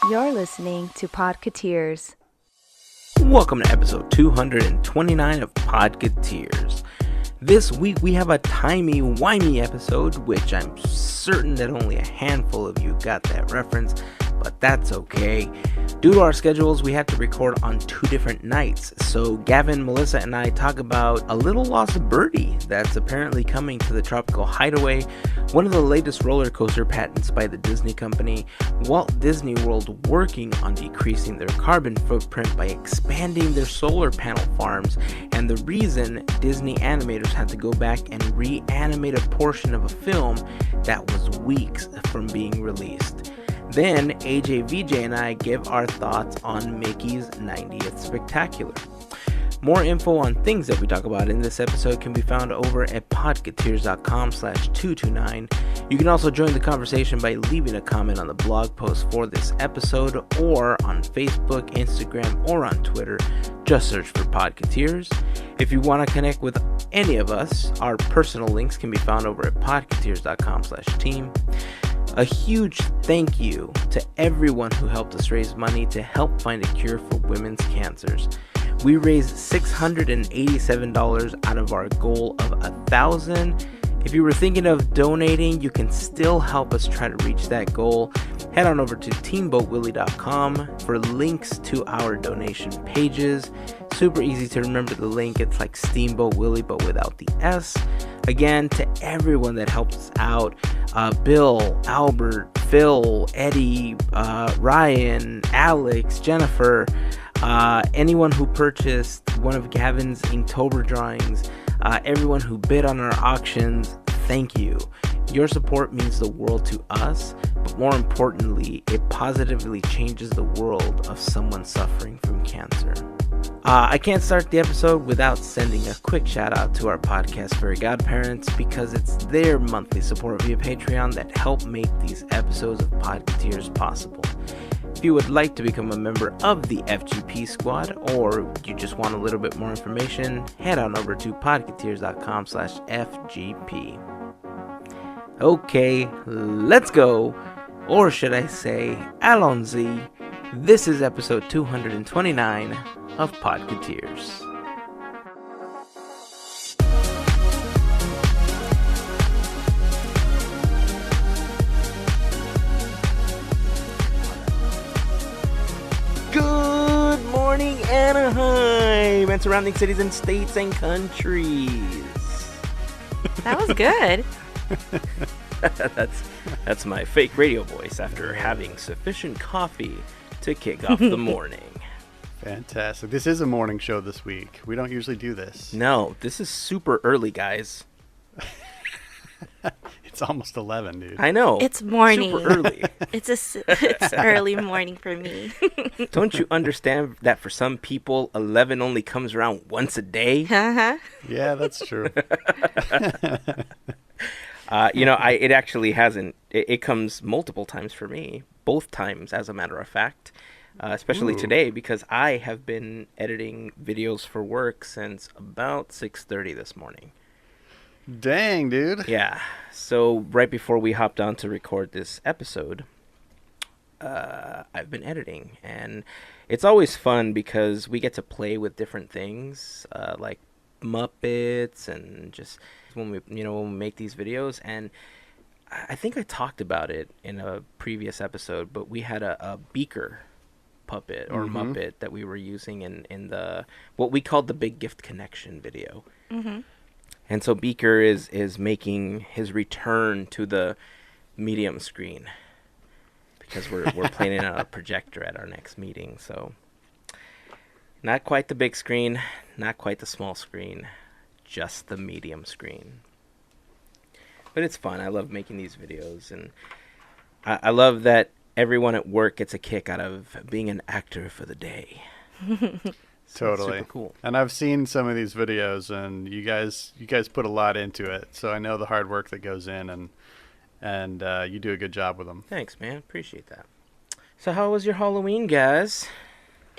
You're listening to Podketeers. Welcome to episode 229 of Podketeers. This week we have a timey-wimey episode, which I'm certain that only a handful of you got that reference, but that's okay. Due to our schedules, we had to record on 2 different nights, so Gavin, Melissa, and I talk about a little lost birdie that's apparently coming to the Tropical Hideaway, one of the latest roller coaster patents by the Disney company, Walt Disney World working on decreasing their carbon footprint by expanding their solar panel farms, and the reason Disney animators had to go back and reanimate a portion of a film that was weeks from being released. Then AJ, VJ, and I give our thoughts on Mickey's 90th Spectacular. More info on things that we talk about in this episode can be found over at podketeers.com/229. You can also join the conversation by leaving a comment on the blog post for this episode, or on Facebook, Instagram, or on Twitter. Just search for Podketeers. If you want to connect with any of us, our personal links can be found over at podketeers.com/team. A huge thank you to everyone who helped us raise money to help find a cure for women's cancers. We raised $687 out of our goal of $1,000. If you were thinking of donating, you can still help us try to reach that goal. Head on over to teamboatwilly.com for links to our donation pages. Super easy to remember the link. It's like Steamboat Willie, but without the S. Again, to everyone that helped us out, Bill, Albert, Phil, Eddie, Ryan, Alex, Jennifer, anyone who purchased one of Gavin's Inktober drawings, everyone who bid on our auctions, thank you. Your support means the world to us, but more importantly, it positively changes the world of someone suffering from cancer. I can't start the episode without sending a quick shout out to our podcast, Fairy Godparents, because it's their monthly support via Patreon that help make these episodes of Podketeers possible. If you would like to become a member of the FGP Squad, or you just want a little bit more information, head on over to podketeers.com/FGP. Okay, let's go. Or should I say, allons-y. This is episode 229 of Podketeers. Good morning, Anaheim, and surrounding cities and states and countries. That was good. That's my fake radio voice after having sufficient coffee to kick off the morning. Fantastic. This is a morning show this week. We don't usually do this. No, this is super early, guys. It's almost 11, dude. I know. It's morning. Super early. It's early morning for me. Don't you understand that for some people, 11 only comes around once a day? Uh-huh. Yeah, that's true. It actually hasn't. It comes multiple times for me. Both times, as a matter of fact. Especially today, because I have been editing videos for work since about 6:30 this morning. Dang, dude. Yeah. So right before we hopped on to record this episode, I've been editing, and it's always fun because we get to play with different things, like Muppets, and just when we make these videos. And I think I talked about it in a previous episode, but we had a beaker puppet or Muppet that we were using in the what we called the Big Gift Connection video. Mm-hmm. And so Beaker is making his return to the medium screen because we're playing it on a projector at our next meeting. So not quite the big screen, not quite the small screen, just the medium screen. But it's fun. I love making these videos, and I love that everyone at work gets a kick out of being an actor for the day. Totally. Super cool. And I've seen some of these videos, and you guys put a lot into it. So I know the hard work that goes in, and you do a good job with them. Thanks, man. Appreciate that. So how was your Halloween, guys?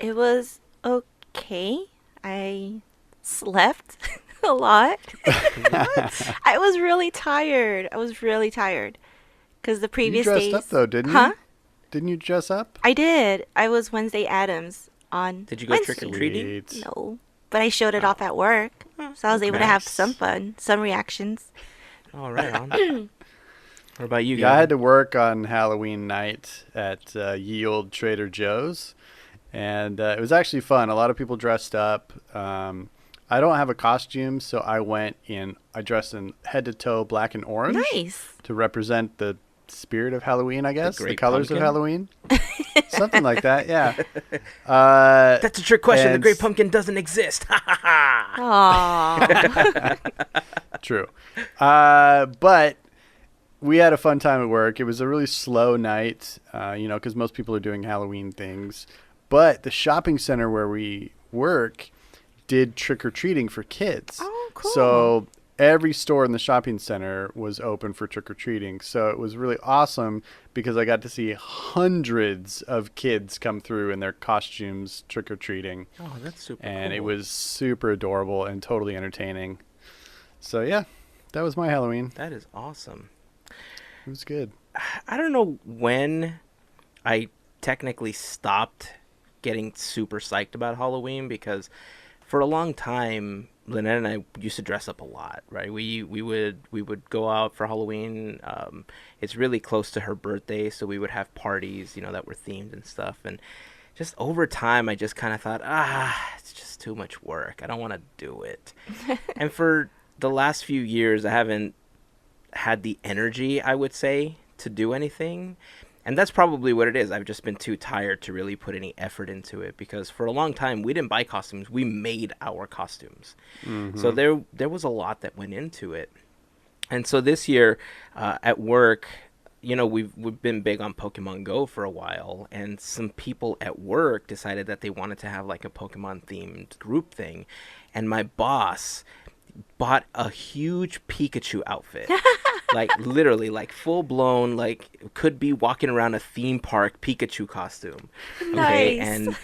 It was okay. I slept a lot. What? I was really tired. Because the previous days... You dressed up, though, didn't you? Huh? Didn't you dress up? I did. I was Wednesday Addams on Did you go Wednesday. trick-or-treating? Sweet. No. But I showed it off at work. So I was able to have some fun, some reactions. All right, on. What about you guys? Yeah, I had to work on Halloween night at Ye Olde Trader Joe's, and it was actually fun. A lot of people dressed up. I don't have a costume, so I dressed in head to toe black and orange. Nice. To represent the spirit of Halloween, I guess. The Great colors Pumpkin? of Halloween. Something like that, yeah. That's a trick question. The and- Great Pumpkin doesn't exist. Aww. True. But we had a fun time at work. It was a really slow night, because most people are doing Halloween things. But the shopping center where we work did trick-or-treating for kids. Oh, cool. So every store in the shopping center was open for trick-or-treating. So it was really awesome because I got to see hundreds of kids come through in their costumes trick-or-treating. Oh, that's super And cool. it was super adorable and totally entertaining. So, yeah, that was my Halloween. That is awesome. It was good. I don't know when I technically stopped getting super psyched about Halloween, because for a long time Lynette and I used to dress up a lot, right? We would go out for Halloween. It's really close to her birthday, so we would have parties, that were themed and stuff. And just over time, I just kind of thought, it's just too much work. I don't want to do it. And for the last few years, I haven't had the energy, I would say, to do anything. And that's probably what it is. I've just been too tired to really put any effort into it, because for a long time we didn't buy costumes. We made our costumes. Mm-hmm. So there was a lot that went into it. And so this year at work, we've been big on Pokemon Go for a while, and some people at work decided that they wanted to have like a Pokemon themed group thing. And my boss bought a huge Pikachu outfit. Like literally, like full blown, like could be walking around a theme park Pikachu costume. Okay, Nice.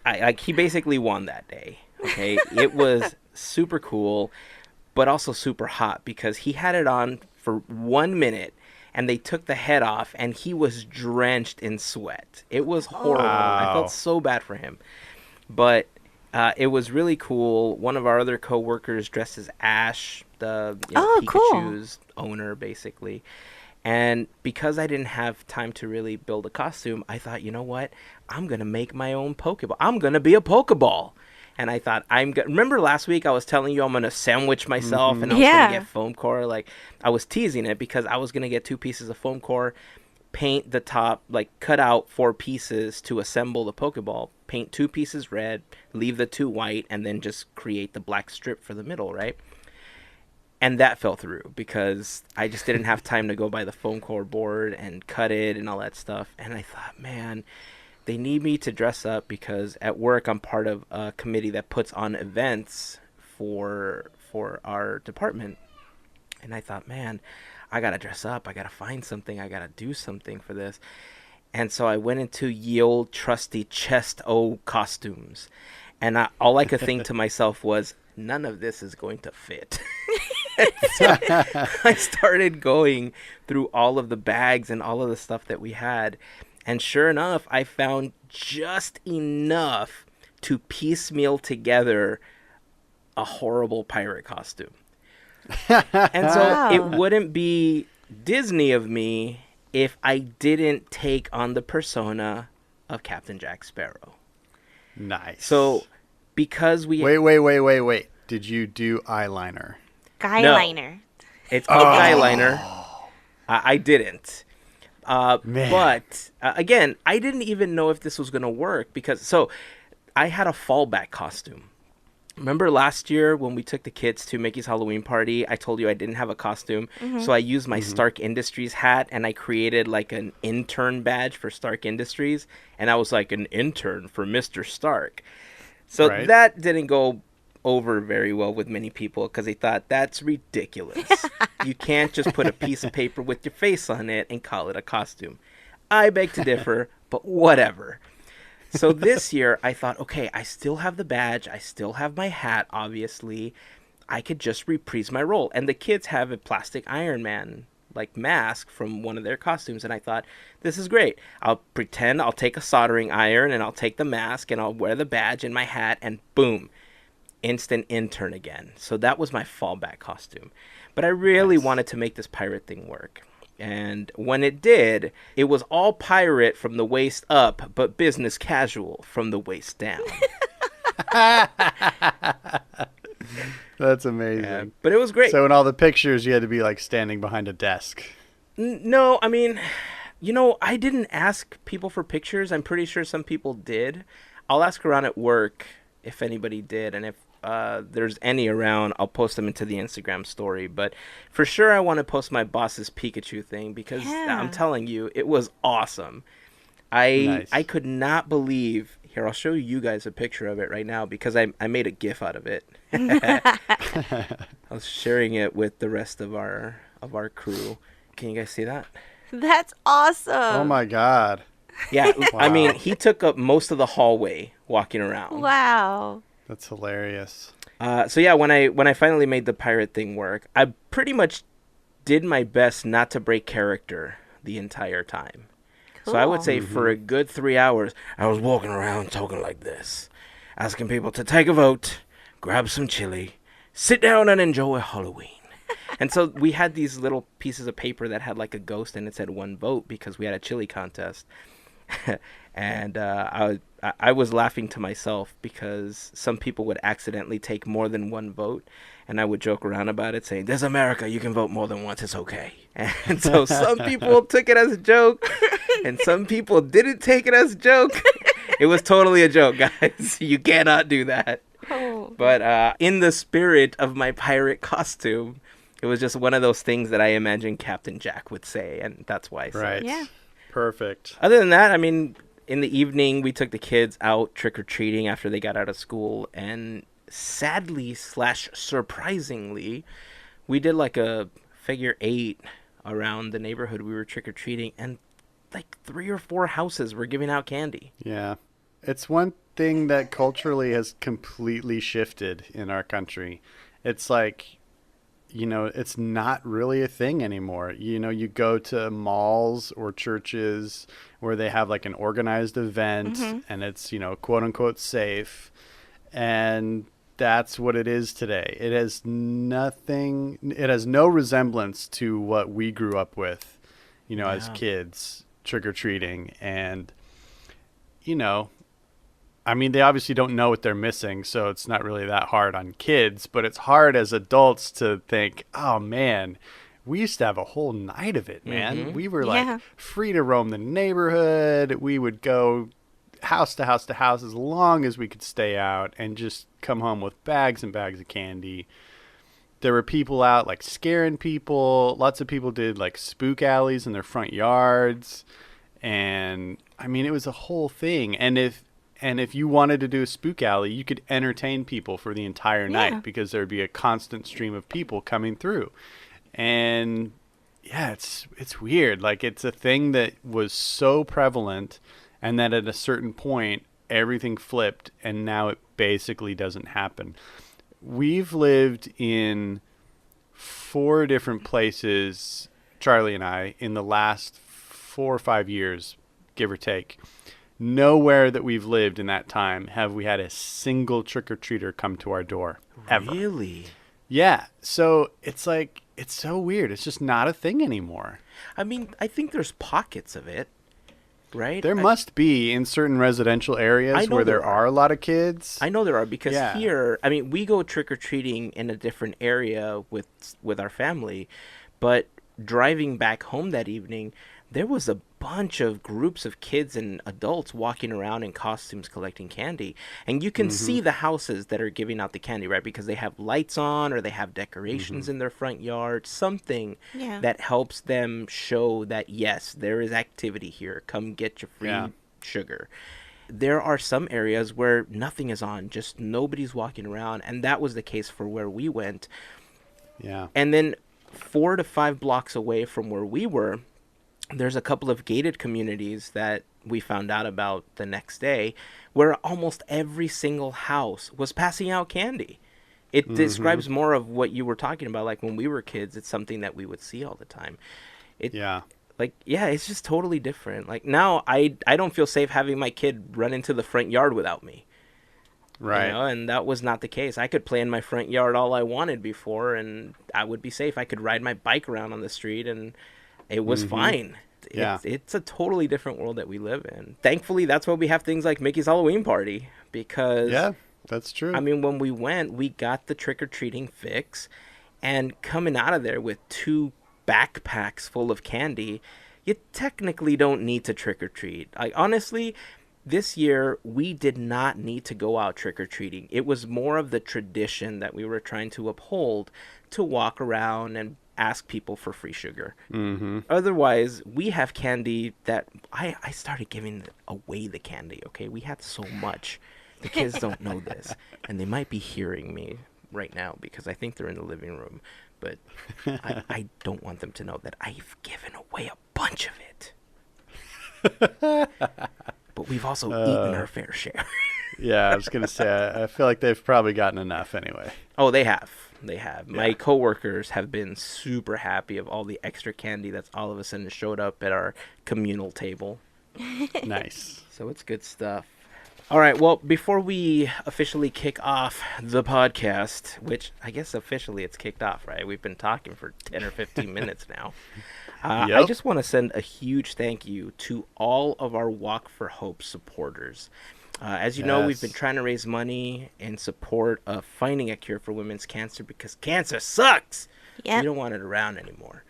and he basically won that day. Okay, it was super cool, but also super hot, because he had it on for 1 minute, and they took the head off, and he was drenched in sweat. It was horrible. I Wow. felt so bad for him, but it was really cool. One of our other coworkers dressed as Ash, the Pikachu's owner, basically. And because I didn't have time to really build a costume, I thought, you know what? I'm going to make my own Pokeball. I'm going to be a Pokeball. And I thought, remember last week I was telling you I'm going to sandwich myself and I was going to get foam core? Like, I was teasing it because I was going to get 2 pieces of foam core, paint the top, like cut out 4 pieces to assemble the Pokeball, paint 2 pieces red, leave the 2 white, and then just create the black strip for the middle, right? And that fell through because I just didn't have time to go buy the foam core board and cut it and all that stuff. And I thought, man, they need me to dress up, because at work I'm part of a committee that puts on events for our department. And I thought, man, I gotta dress up. I gotta find something. I gotta do something for this. And so I went into ye old trusty chest O costumes, and all I could think to myself was, none of this is going to fit. So I started going through all of the bags and all of the stuff that we had, and sure enough, I found just enough to piecemeal together a horrible pirate costume. And so Wow. it wouldn't be Disney of me if I didn't take on the persona of Captain Jack Sparrow. Nice. So because we Wait. Did you do eyeliner? Guyliner. It's called eyeliner. I didn't. Man. But again, I didn't even know if this was going to work, because I had a fallback costume. Remember last year when we took the kids to Mickey's Halloween party, I told you I didn't have a costume. So I used my Stark Industries hat, and I created like an intern badge for Stark Industries. And I was like an intern for Mr. Stark. So Right. that didn't go over very well with many people, because they thought, that's ridiculous. You can't just put a piece of paper with your face on it and call it a costume. I beg to differ, but whatever. So this year I thought, okay, I still have the badge, I still have my hat, obviously. I could just reprise my role. And the kids have a plastic Iron Man like mask from one of their costumes, and I thought, this is great. I'll pretend I'll take a soldering iron and I'll take the mask and I'll wear the badge and my hat, and boom, instant intern again. So that was my fallback costume. But I really wanted to make this pirate thing work. And when it did, it was all pirate from the waist up, but business casual from the waist down. That's amazing. Yeah, but it was great. So in all the pictures, you had to be like standing behind a desk. No, I mean, I didn't ask people for pictures. I'm pretty sure some people did. I'll ask around at work if anybody did, and if there's any around, I'll post them into the Instagram story. But for sure, I want to post my boss's Pikachu thing because I'm telling you, it was awesome. I could not believe. Here, I'll show you guys a picture of it right now because I made a GIF out of it. I was sharing it with the rest of our crew. Can you guys see that? That's awesome. Oh my God. Yeah, Wow. I mean, he took up most of the hallway walking around. Wow. That's hilarious. So yeah, when I finally made the pirate thing work, I pretty much did my best not to break character the entire time. So I would say for a good 3 hours, I was walking around talking like this, asking people to take a vote, grab some chili, sit down and enjoy Halloween. And so we had these little pieces of paper that had like a ghost and it said 1 vote because we had a chili contest. And I was laughing to myself because some people would accidentally take more than 1 vote. And I would joke around about it saying, "This is America, you can vote more than once, it's okay." And so some people took it as a joke and some people didn't take it as a joke. It was totally a joke, guys. You cannot do that. Oh. But in the spirit of my pirate costume, it was just one of those things that I imagine Captain Jack would say, and that's why I said Right. it. Yeah. Perfect. Other than that, I mean, in the evening, we took the kids out trick-or-treating after they got out of school, and sadly / surprisingly, we did like a figure 8 around the neighborhood we were trick-or-treating, and like 3 or 4 houses were giving out candy. Yeah. It's one thing that culturally has completely shifted in our country. It's like, it's not really a thing anymore. You go to malls or churches where they have like an organized event and it's, quote unquote safe. And that's what it is today. It has no resemblance to what we grew up with, as kids trick-or-treating. And, I mean, they obviously don't know what they're missing, so it's not really that hard on kids, but it's hard as adults to think, oh man, we used to have a whole night of it, man. We were like free to roam the neighborhood. We would go house to house to house as long as we could stay out and just come home with bags and bags of candy. There were people out like scaring people. Lots of people did like spook alleys in their front yards. And I mean, it was a whole thing. And if you wanted to do a spook alley, you could entertain people for the entire night because there would be a constant stream of people coming through. And yeah, it's weird. Like, it's a thing that was so prevalent, and that at a certain point everything flipped, and now it basically doesn't happen. We've lived in 4 different places, Charlie and I, in the last 4 or 5 years, give or take. Nowhere that we've lived in that time have we had a single trick-or-treater come to our door, ever. Really? Yeah. So it's like, it's so weird. It's just not a thing anymore. I mean, I think there's pockets of it, right? There must be in certain residential areas where there are a lot of kids. I know there are because here, I mean, we go trick-or-treating in a different area with our family, but driving back home that evening, there was a bunch of groups of kids and adults walking around in costumes collecting candy. And you can see the houses that are giving out the candy, right? Because they have lights on or they have decorations in their front yard, something that helps them show that, yes, there is activity here. Come get your free sugar. There are some areas where nothing is on, just nobody's walking around. And that was the case for where we went. Yeah. And then 4 to 5 blocks away from where we were, there's a couple of gated communities that we found out about the next day where almost every single house was passing out candy. It describes more of what you were talking about. Like when we were kids, it's something that we would see all the time. Yeah. Like, yeah, it's just totally different. Like now I don't feel safe having my kid run into the front yard without me. Right. You know, and that was not the case. I could play in my front yard all I wanted before, and I would be safe. I could ride my bike around on the street, and it was fine. Yeah. It's a totally different world that we live in. Thankfully, that's why we have things like Mickey's Halloween Party, because... Yeah, that's true. I mean, when we went, we got the trick-or-treating fix, and coming out of there with 2 backpacks full of candy, you technically don't need to trick-or-treat. Like, honestly... This year, we did not need to go out trick-or-treating. It was more of the tradition that we were trying to uphold to walk around and ask people for free sugar. Otherwise, we have candy that I started giving away the candy, okay? We had so much. The kids don't know this, and they might be hearing me right now because I think they're in the living room. But I don't want them to know that I've given away a bunch of it. But we've also eaten our fair share. Yeah, I was going to say, I feel like they've probably gotten enough anyway. Oh, they have. They have. Yeah. My coworkers have been super happy of all the extra candy that's all of a sudden showed up at our communal table. Nice. So it's good stuff. All right, well, before we officially kick off the podcast, which I guess officially it's kicked off, right? We've been talking for 10 or 15 minutes now. I just want to send a huge thank you to all of our Walk for Hope supporters. As you know, we've been trying to raise money in support of finding a cure for women's cancer because cancer sucks. Yep. We don't want it around anymore.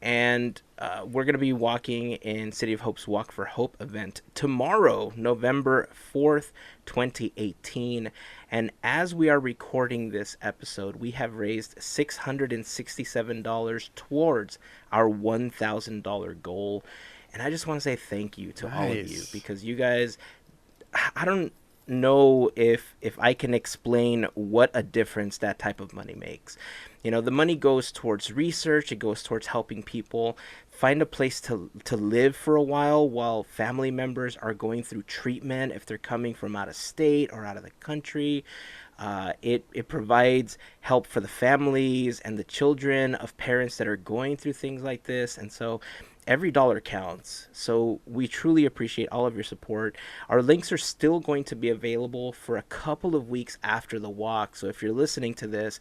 And we're going to be walking in City of Hope's Walk for Hope event tomorrow, November 4th, 2018. And as we are recording this episode, we have raised $667 towards our $1,000 goal. And I just want to say thank you to all of you because you guys, I don't know if I can explain what a difference that type of money makes. You know, the money goes towards research. It goes towards helping people find a place to live for a while family members are going through treatment if they're coming from out of state or out of the country. It provides help for the families and the children of parents that are going through things like this. And so every dollar counts. So we truly appreciate all of your support. Our links are still going to be available for a couple of weeks after the walk. So if you're listening to this,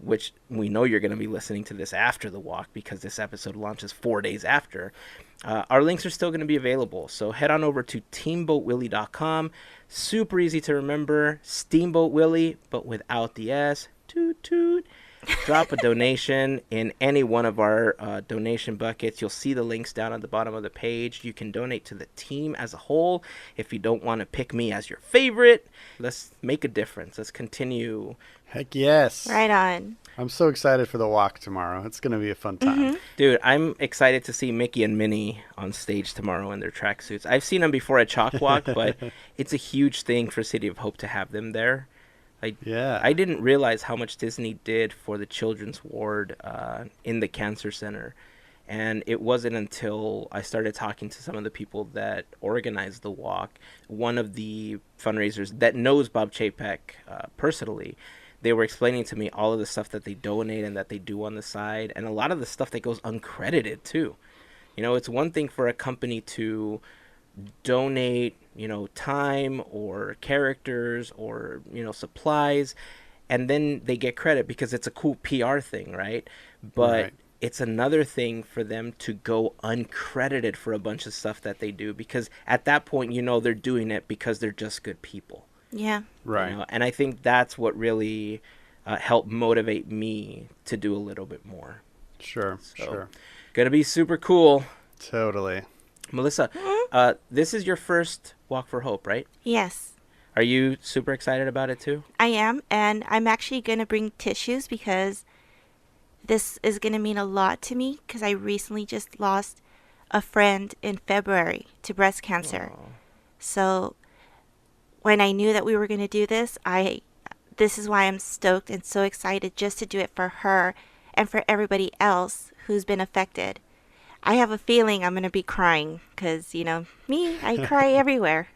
which we know you're going to be listening to this after the walk because this episode launches 4 days after, our links are still going to be available. So head on over to teamboatwillie.com. Super easy to remember. Steamboat Willie, but without the S. Toot toot. Drop a donation in any one of our donation buckets. You'll see the links down at the bottom of the page. You can donate to the team as a whole. If you don't want to pick me as your favorite, let's make a difference. Let's continue. Heck yes. Right on. I'm so excited for the walk tomorrow. It's going to be a fun time. Dude, I'm excited to see Mickey and Minnie on stage tomorrow in their tracksuits. I've seen them before at Chalk Walk, but it's a huge thing for City of Hope to have them there. I didn't realize how much Disney did for the children's ward in the cancer center. And it wasn't until I started talking to some of the people that organized the walk, one of the fundraisers that knows Bob Chapek personally, they were explaining to me all of the stuff that they donate and that they do on the side, and a lot of the stuff that goes uncredited too. You know, it's one thing for a company to donate, you know, time or characters or, you know, supplies, and then they get credit because it's a cool PR thing, right? But it's another thing for them to go uncredited for a bunch of stuff that they do because at that point, you know, they're doing it because they're just good people. Yeah. Right. You know? And I think that's what really helped motivate me to do a little bit more. Sure. Gonna be super cool. Totally. Melissa, this is your first Walk for Hope, right? Yes. Are you super excited about it too? I am, and I'm actually going to bring tissues because this is going to mean a lot to me because I recently just lost a friend in February to breast cancer. Aww. So when I knew that we were going to do this, this is why I'm stoked and so excited just to do it for her and for everybody else who's been affected. I have a feeling I'm going to be crying because, you know, me, I cry everywhere.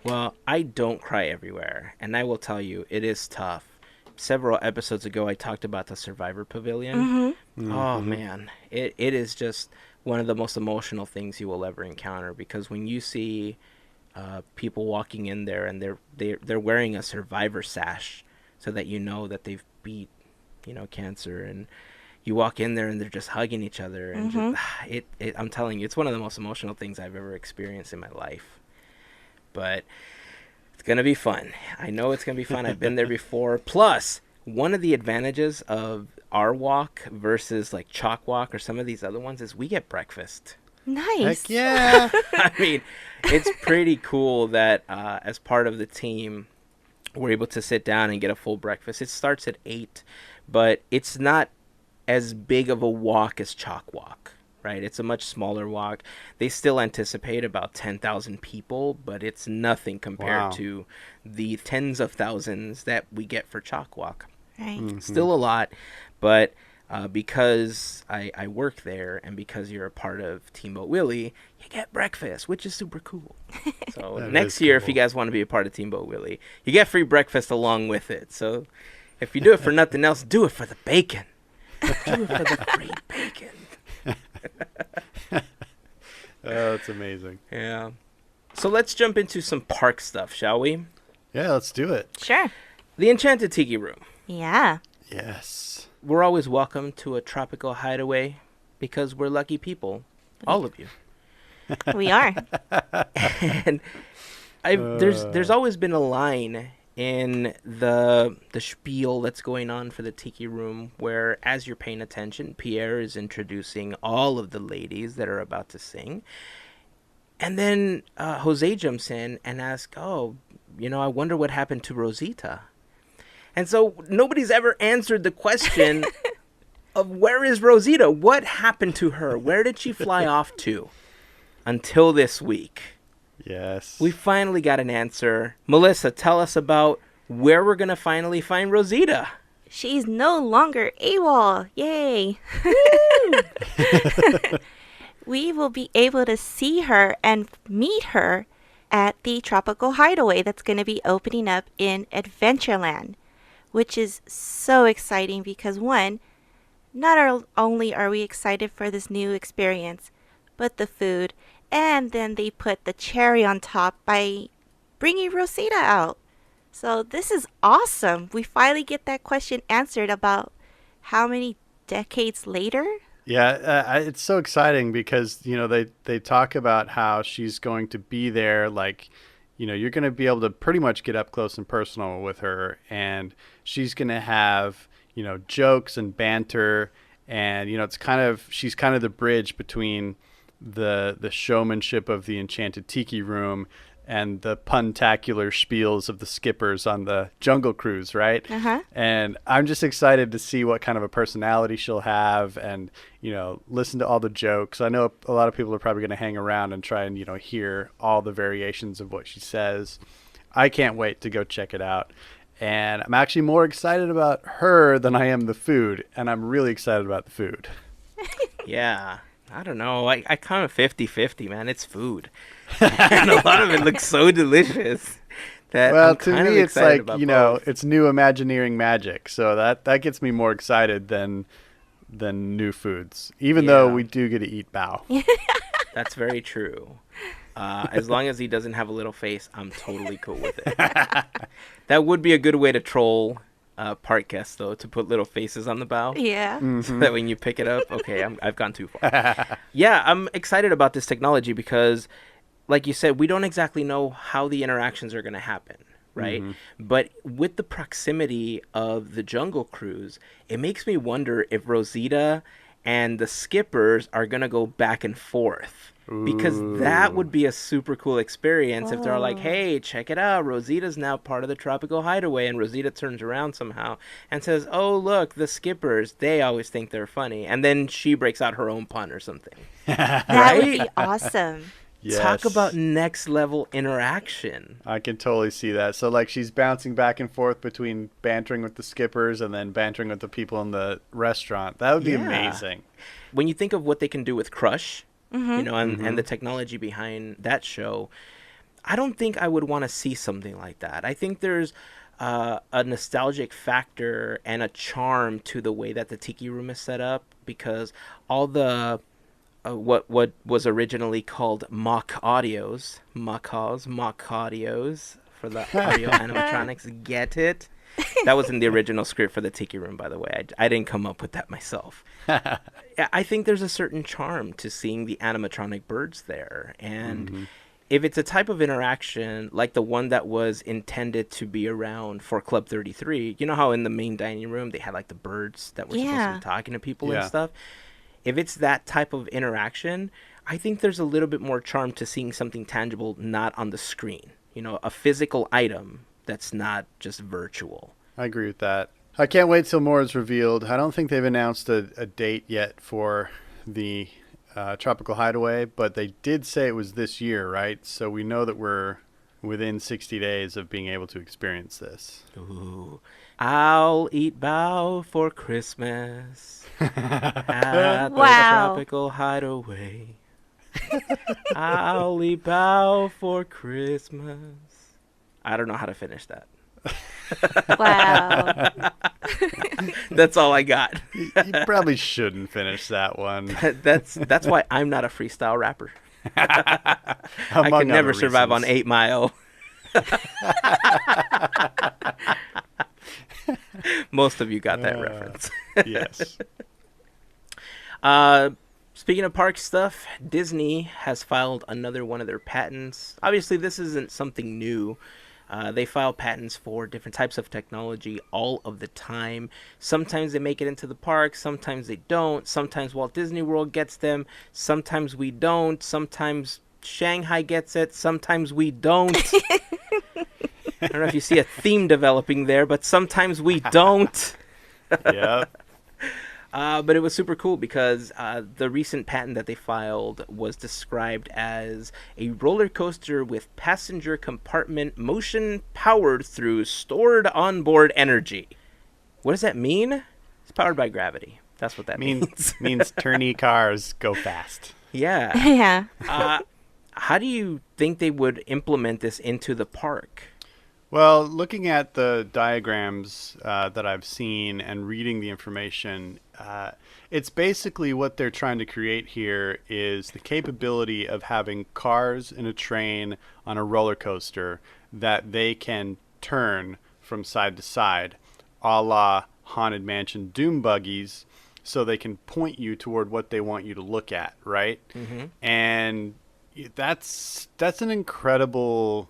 Well, I don't cry everywhere, and I will tell you, it is tough. Several episodes ago, I talked about the Survivor Pavilion. Oh, man. It is just one of the most emotional things you will ever encounter, because when you see people walking in there and they're wearing a survivor sash so that you know that they've beat, cancer, and you walk in there and they're just hugging each other, and I'm telling you, it's one of the most emotional things I've ever experienced in my life. But it's going to be fun. I know it's going to be fun. I've been there before. Plus, one of the advantages of our walk versus like Chalk Walk or some of these other ones is we get breakfast. Nice. Heck yeah. I mean, it's pretty cool that as part of the team, we're able to sit down and get a full breakfast. It starts at 8, but it's not as big of a walk as Chalk Walk, right? It's a much smaller walk. They still anticipate about 10,000 people, but it's nothing compared to the tens of thousands that we get for Chalk Walk. Right. Still a lot, but because I work there and because you're a part of Team Boat Willie, you get breakfast, which is super cool. So next year, if you guys want to be a part of Team Boat Willie, you get free breakfast along with it. So if you do it for nothing else, do it for the bacon. Do it for the free bacon. Oh, it's amazing. Yeah. So let's jump into some park stuff, shall we? Yeah, let's do it. Sure. The Enchanted Tiki Room. Yeah. Yes. We're always welcome to a Tropical Hideaway because we're lucky people. All of you. We are. And there's always been a line in the spiel that's going on for the Tiki Room where, as you're paying attention, Pierre is introducing all of the ladies that are about to sing. And then Jose jumps in and asks, I wonder what happened to Rosita. And so nobody's ever answered the question of where is Rosita? What happened to her? Where did she fly off to? Until this week. Yes. We finally got an answer. Melissa, tell us about where we're going to finally find Rosita. She's no longer AWOL. Yay. We will be able to see her and meet her at the Tropical Hideaway that's going to be opening up in Adventureland, which is so exciting because, one, not only are we excited for this new experience, but the food, and then they put the cherry on top by bringing Rosita out. So this is awesome. We finally get that question answered about how many decades later. Yeah, it's so exciting because, they talk about how she's going to be there, like, you're going to be able to pretty much get up close and personal with her, and she's going to have, jokes and banter, and, she's kind of the bridge between the showmanship of the Enchanted Tiki Room and the puntacular spiels of the skippers on the Jungle Cruise, right? And I'm just excited to see what kind of a personality she'll have and, listen to all the jokes. I know a lot of people are probably going to hang around and try and, hear all the variations of what she says. I can't wait to go check it out. And I'm actually more excited about her than I am the food. And I'm really excited about the food. Yeah. I don't know. I kind of 50-50, man. It's food. And a lot of it looks so delicious. Well, to me, it's like, it's new Imagineering magic. So that gets me more excited than new foods, even though we do get to eat bao. That's very true. As long as he doesn't have a little face, I'm totally cool with it. That would be a good way to troll park guests, though, to put little faces on the bow. Yeah. So that when you pick it up, okay, I've gone too far. Yeah, I'm excited about this technology because, like you said, we don't exactly know how the interactions are going to happen, right? But with the proximity of the Jungle Cruise, it makes me wonder if Rosita and the skippers are going to go back and forth. Because that would be a super cool experience if they're like, hey, check it out. Rosita's now part of the Tropical Hideaway. And Rosita turns around somehow and says, oh, look, the skippers, they always think they're funny. And then she breaks out her own pun or something. That would be awesome. Yes. Talk about next level interaction. I can totally see that. So like she's bouncing back and forth between bantering with the skippers and then bantering with the people in the restaurant. That would be amazing. When you think of what they can do with Crush, and the technology behind that show, I don't think I would want to see something like that. I think there's a nostalgic factor and a charm to the way that the Tiki Room is set up, because all the what was originally called mock audios for the audio animatronics. Get it? That was in the original script for the Tiki Room, by the way. I didn't come up with that myself. I think there's a certain charm to seeing the animatronic birds there. And if it's a type of interaction like the one that was intended to be around for Club 33, you know how in the main dining room they had like the birds that were supposed to be talking to people and stuff? If it's that type of interaction, I think there's a little bit more charm to seeing something tangible, not on the screen. You know, a physical item that's not just virtual. I agree with that. I can't wait till more is revealed. I don't think they've announced a date yet for the Tropical Hideaway, but they did say it was this year, right? So we know that we're within 60 days of being able to experience this. Ooh. I'll eat bao for Christmas at the Tropical Hideaway. I'll eat bao for Christmas. I don't know how to finish that. Wow. That's all I got. You probably shouldn't finish that one. That's why I'm not a freestyle rapper. I could never survive on 8 Mile. Most of you got that reference. Yes. Speaking of park stuff, Disney has filed another one of their patents. Obviously, this isn't something new. They file patents for different types of technology all of the time. Sometimes they make it into the park, sometimes they don't. Sometimes Walt Disney World gets them, sometimes we don't. Sometimes Shanghai gets it, sometimes we don't. I don't know if you see a theme developing there, but sometimes we don't. Yeah. But it was super cool because the recent patent that they filed was described as a roller coaster with passenger compartment motion powered through stored onboard energy. What does that mean? It's powered by gravity. That's what that means. Means turny cars go fast. Yeah. Yeah. How do you think they would implement this into the park? Well, looking at the diagrams that I've seen and reading the information, it's basically what they're trying to create here is the capability of having cars in a train on a roller coaster that they can turn from side to side, a la Haunted Mansion Doom buggies, so they can point you toward what they want you to look at, right? Mm-hmm. And that's an incredible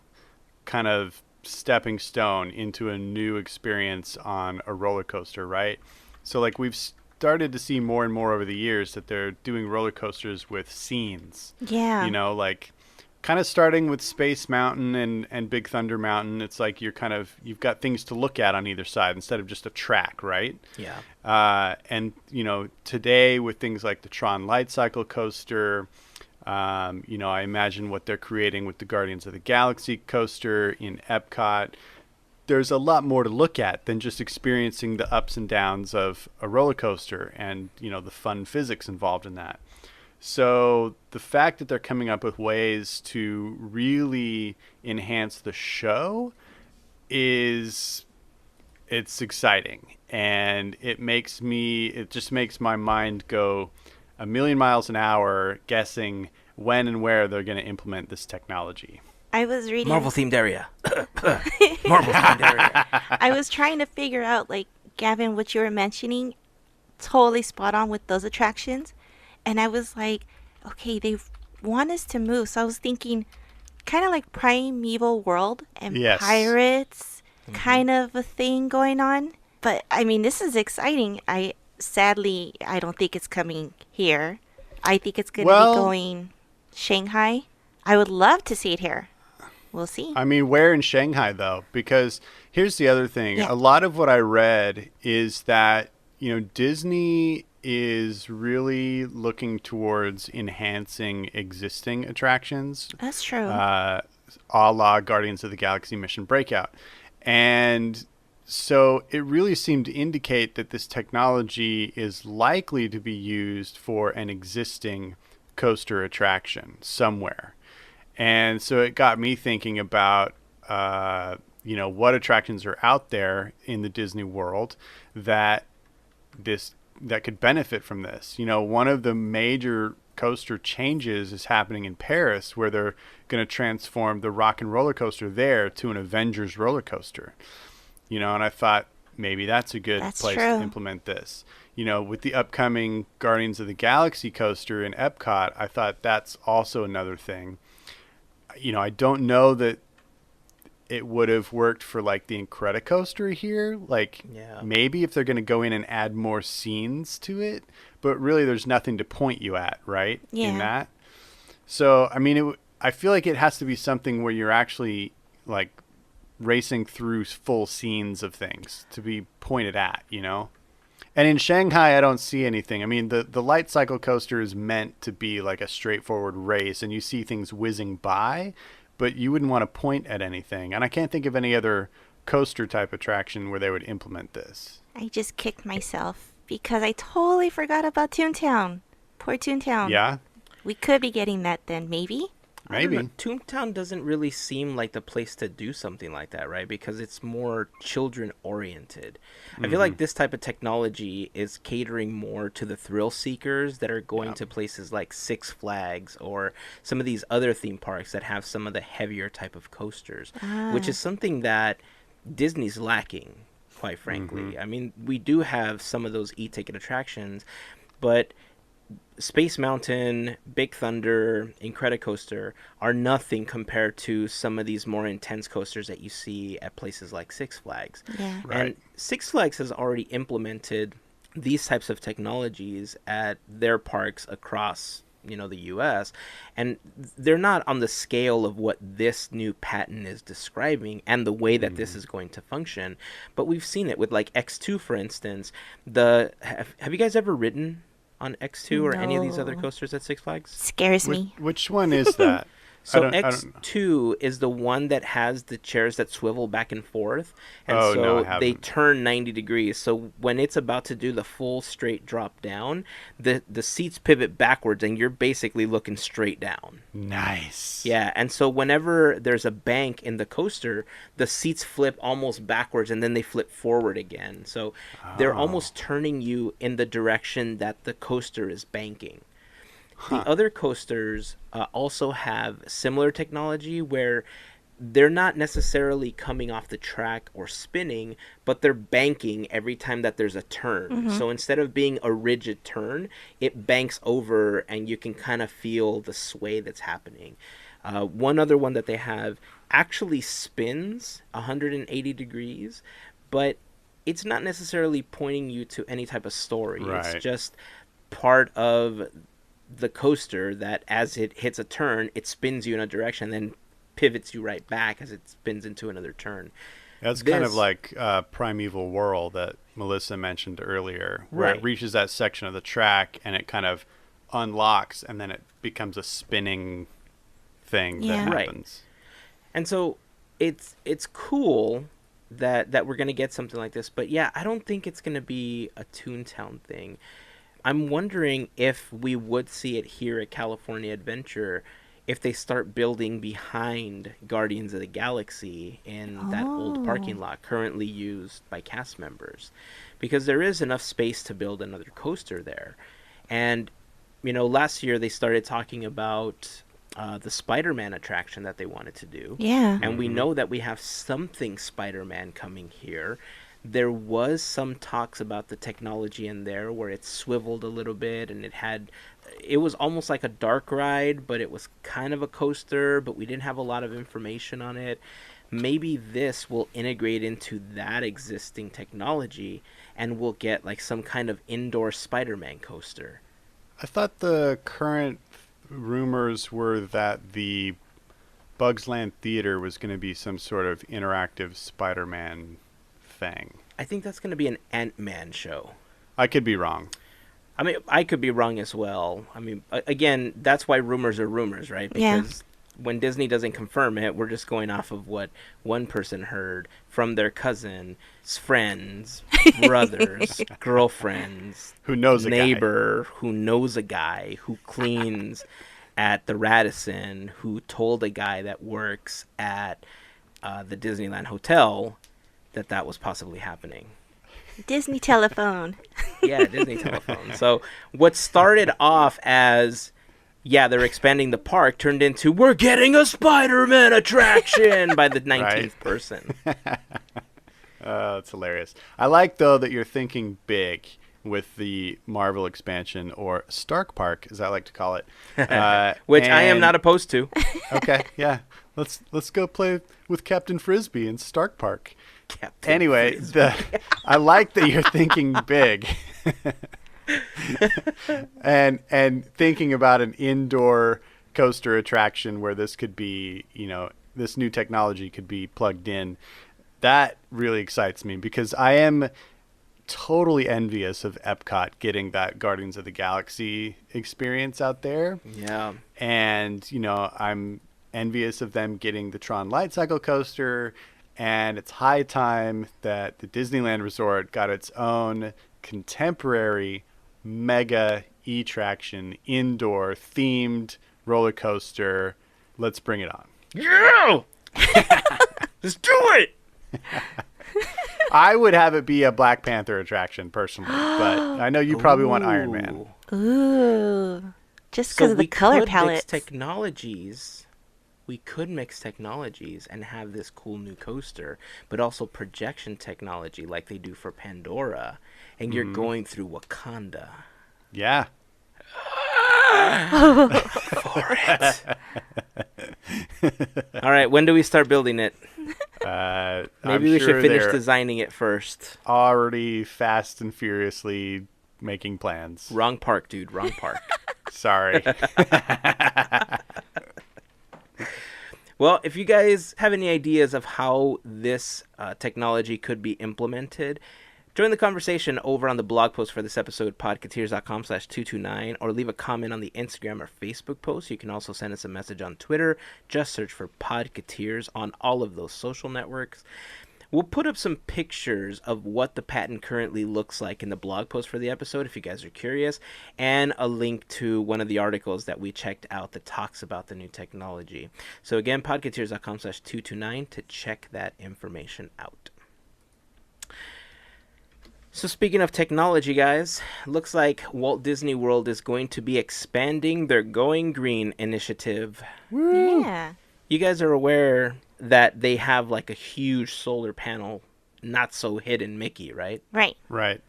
kind of stepping stone into a new experience on a roller coaster, right? So like we've started to see more and more over the years that they're doing roller coasters with scenes. Yeah. You know, like kind of starting with Space Mountain and Big Thunder Mountain. It's like you've got things to look at on either side instead of just a track, right? Yeah. And you know, today with things like the Tron Light Cycle coaster, you know, I imagine what they're creating with the Guardians of the Galaxy coaster in Epcot. There's a lot more to look at than just experiencing the ups and downs of a roller coaster and, you know, the fun physics involved in that. So the fact that they're coming up with ways to really enhance the show it's exciting. And it just makes my mind go a million miles an hour guessing when and where they're going to implement this technology. I was reading Marvel-themed area. Marvel-themed area. I was trying to figure out, like, Gavin, what you were mentioning, totally spot on with those attractions. And I was like, okay, they want us to move. So I was thinking kind of like Primeval World and Pirates, kind of a thing going on. But, I mean, this is exciting. Sadly, I don't think it's coming here. I think it's going to be going Shanghai. I would love to see it here. We'll see. I mean, where in Shanghai, though? Because here's the other thing. Yeah. A lot of what I read is that, you know, Disney is really looking towards enhancing existing attractions. That's true. A la Guardians of the Galaxy Mission Breakout. And so it really seemed to indicate that this technology is likely to be used for an existing coaster attraction somewhere. And so it got me thinking about, what attractions are out there in the Disney world that that could benefit from this. One of the major coaster changes is happening in Paris, where they're going to transform the Rock and Roller Coaster there to an Avengers roller coaster. And I thought maybe that's a good place to implement this. With the upcoming Guardians of the Galaxy coaster in Epcot, I thought that's also another thing. I don't know that it would have worked for like the Incredicoaster here. Maybe if they're going to go in and add more scenes to it, but really there's nothing to point you at, right? Yeah. In that. So, I feel like it has to be something where you're actually like racing through full scenes of things to be pointed at, And in Shanghai, I don't see anything. The light cycle coaster is meant to be like a straightforward race, and you see things whizzing by, but you wouldn't want to point at anything. And I can't think of any other coaster type attraction where they would implement this. I just kicked myself because I totally forgot about Toontown. Poor Toontown. Yeah? We could be getting that then, maybe. Maybe. Toontown doesn't really seem like the place to do something like that, right? Because it's more children-oriented. I feel like this type of technology is catering more to the thrill seekers that are going to places like Six Flags or some of these other theme parks that have some of the heavier type of coasters, which is something that Disney's lacking, quite frankly. We do have some of those e-ticket attractions, but Space Mountain, Big Thunder, Incredicoaster are nothing compared to some of these more intense coasters that you see at places like Six Flags. Yeah. Right. And Six Flags has already implemented these types of technologies at their parks across, the U.S., and they're not on the scale of what this new patent is describing and the way that this is going to function. But we've seen it with like X2, for instance. Have you guys ever ridden on X2 or any of these other coasters at Six Flags? Scares me. Which one is that? So X2 is the one that has the chairs that swivel back and forth, and they turn 90 degrees. So when it's about to do the full straight drop down, the seats pivot backwards, and you're basically looking straight down. Nice. Yeah, and so whenever there's a bank in the coaster, the seats flip almost backwards, and then they flip forward again. So they're almost turning you in the direction that the coaster is banking. The other coasters also have similar technology where they're not necessarily coming off the track or spinning, but they're banking every time that there's a turn. So instead of being a rigid turn, it banks over and you can kind of feel the sway that's happening. One other one that they have actually spins 180 degrees, but it's not necessarily pointing you to any type of story. Right. It's just part of the coaster that as it hits a turn, it spins you in a direction, then pivots you right back as it spins into another turn. That's kind of like Primeval Whirl that Melissa mentioned earlier, where it reaches that section of the track and it kind of unlocks and then it becomes a spinning thing that happens. And so it's cool that we're going to get something like this, but I don't think it's going to be a Toontown thing. I'm wondering if we would see it here at California Adventure if they start building behind Guardians of the Galaxy in that old parking lot currently used by cast members. Because there is enough space to build another coaster there. And, last year they started talking about the Spider-Man attraction that they wanted to do. Yeah. And we know that we have something Spider-Man coming here. There was some talks about the technology in there where it swiveled a little bit and it was almost like a dark ride, but it was kind of a coaster, but we didn't have a lot of information on it. Maybe this will integrate into that existing technology and we'll get like some kind of indoor Spider-Man coaster. I thought the current rumors were that the Bugs Land Theater was going to be some sort of interactive Spider-Man thing. I think that's going to be an Ant-Man show. I could be wrong. I could be wrong as well. Again, that's why rumors are rumors, right? Because when Disney doesn't confirm it, we're just going off of what one person heard from their cousins, friends, brothers, girlfriends, who knows neighbor, who knows a guy, who cleans. at the Radisson who told a guy that works at the Disneyland Hotel that was possibly happening. Disney telephone. Yeah, Disney telephone. So what started off as, yeah, they're expanding the park, turned into, we're getting a Spider-Man attraction by the 19th person. That's hilarious. I like, though, that you're thinking big with the Marvel expansion, or Stark Park, as I like to call it. Which I am not opposed to. Okay, yeah. Let's go play with Captain Frisbee in Stark Park. Captain Anyway, Frisbee. I like that you're thinking big. and thinking about an indoor coaster attraction where this could be, this new technology could be plugged in. That really excites me because I am totally envious of Epcot getting that Guardians of the Galaxy experience out there. Yeah. And, I'm envious of them getting the Tron Light Cycle coaster. And it's high time that the Disneyland Resort got its own contemporary mega E-traction indoor themed roller coaster. Let's bring it on. Yeah! Let's do it! I would have it be a Black Panther attraction personally, but I know you probably want Iron Man. Ooh. Just because of the color palette. We could mix technologies and have this cool new coaster, but also projection technology like they do for Pandora, and you're going through Wakanda. Yeah. For it. All right, when do we start building it? Maybe we should finish designing it first. Already fast and furiously making plans. Wrong park, dude. Wrong park. Sorry. Well, if you guys have any ideas of how this technology could be implemented, join the conversation over on the blog post for this episode, podketeers.com/229, or leave a comment on the Instagram or Facebook post. You can also send us a message on Twitter. Just search for Podketeers on all of those social networks. We'll put up some pictures of what the patent currently looks like in the blog post for the episode if you guys are curious, and a link to one of the articles that we checked out that talks about the new technology. So again, podketeers.com/229 to check that information out. So speaking of technology, guys, looks like Walt Disney World is going to be expanding their Going Green initiative. Woo! Yeah. You guys are aware that they have like a huge solar panel, not so hidden Mickey, right? Right. Right.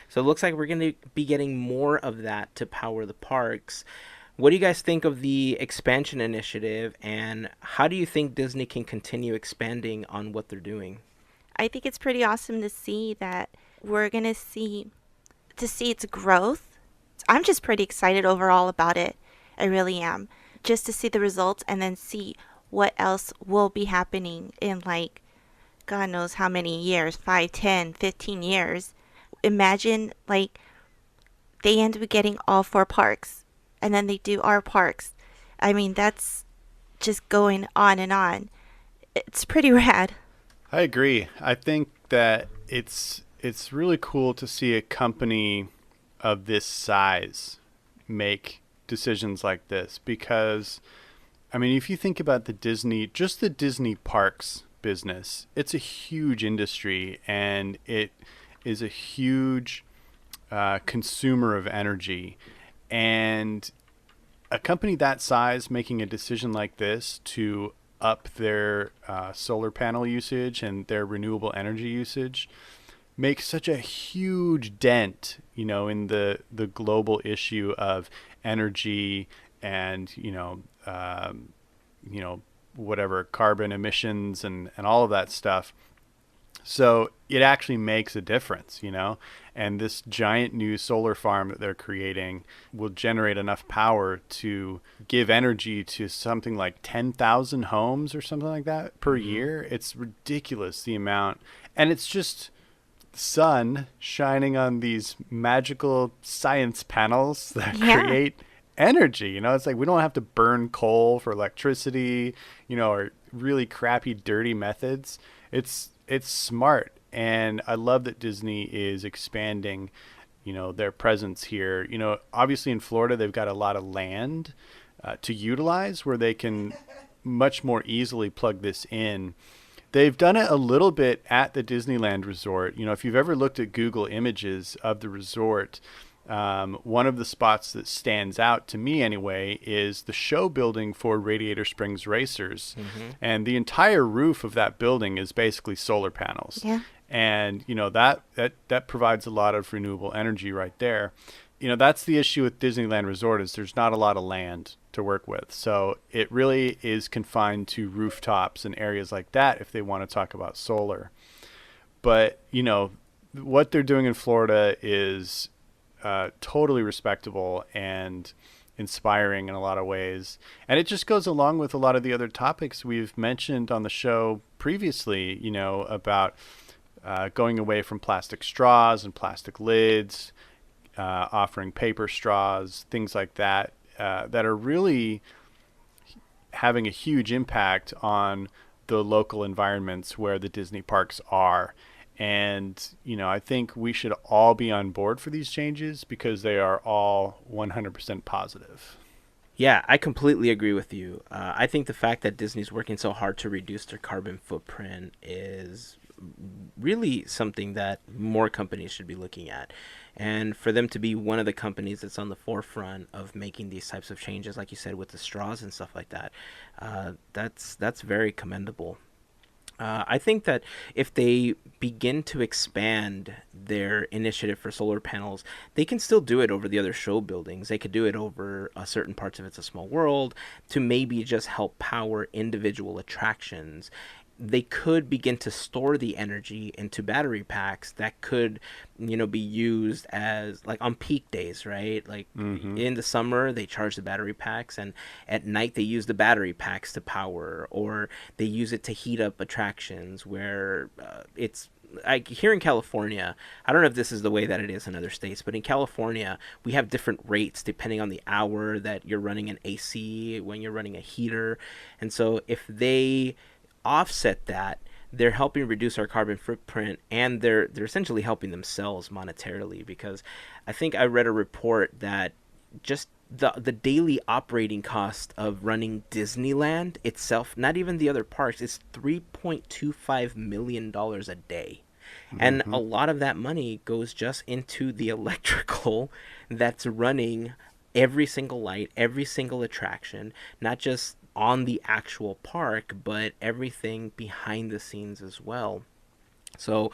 So it looks like we're going to be getting more of that to power the parks. What do you guys think of the expansion initiative, and how do you think Disney can continue expanding on what they're doing? I think it's pretty awesome to see that we're going to see its growth. I'm just pretty excited overall about it. I really am. Just to see the results and then see what else will be happening in, like, God knows how many years, 5, 10, 15 years. Imagine, like, they end up getting all 4 parks, and then they do our parks. I mean, that's just going on and on. It's pretty rad. I agree. I think that it's really cool to see a company of this size make decisions like this, because I mean, if you think about the Disney parks business, it's a huge industry, and it is a huge consumer of energy. And a company that size making a decision like this to up their solar panel usage and their renewable energy usage makes such a huge dent, in the global issue of energy and, whatever carbon emissions and all of that stuff. So it actually makes a difference, and this giant new solar farm that they're creating will generate enough power to give energy to something like 10,000 homes or something like that per year. It's ridiculous, the amount. And it's just sun shining on these magical science panels that create energy. It's like we don't have to burn coal for electricity, or really crappy, dirty methods. It's smart. And I love that Disney is expanding, their presence here. Obviously in Florida, they've got a lot of land to utilize, where they can much more easily plug this in. They've done it a little bit at the Disneyland Resort. You know, if you've ever looked at Google Images of the resort, one of the spots that stands out to me anyway is the show building for Radiator Springs Racers. And the entire roof of that building is basically solar panels. Yeah. And, you know, that provides a lot of renewable energy right there. You know, that's the issue with Disneyland Resort, is there's not a lot of land to work with. So it really is confined to rooftops and areas like that if they want to talk about solar. But, you know, what they're doing in Florida is totally respectable and inspiring in a lot of ways. And it just goes along with a lot of the other topics we've mentioned on the show previously, you know, about going away from plastic straws and plastic lids, offering paper straws, things like that, that are really having a huge impact on the local environments where the Disney parks are. And, you know, I think we should all be on board for these changes because they are all 100% positive. Yeah, I completely agree with you. I think the fact that Disney's working so hard to reduce their carbon footprint is really something that more companies should be looking at. And for them to be one of the companies that's on the forefront of making these types of changes, like you said, with the straws and stuff like that, that's very commendable. I think that if they begin to expand their initiative for solar panels, they can still do it over the other show buildings. They could do it over certain parts of It's a Small World to maybe just help power individual attractions. They could begin to store the energy into battery packs that could, you know, be used as like on peak days, right? Like in the summer, they charge the battery packs, and at night they use the battery packs to power, or they use it to heat up attractions where it's like here in California. I don't know if this is the way that it is in other states, but in California, we have different rates depending on the hour that you're running an AC, when you're running a heater. And so if they offset that, they're helping reduce our carbon footprint, and they're essentially helping themselves monetarily, because I think I read a report that just the daily operating cost of running Disneyland itself, not even the other parks, is $3.25 million a day. And a lot of that money goes just into the electrical that's running every single light, every single attraction, not just on the actual park, but everything behind the scenes as well. So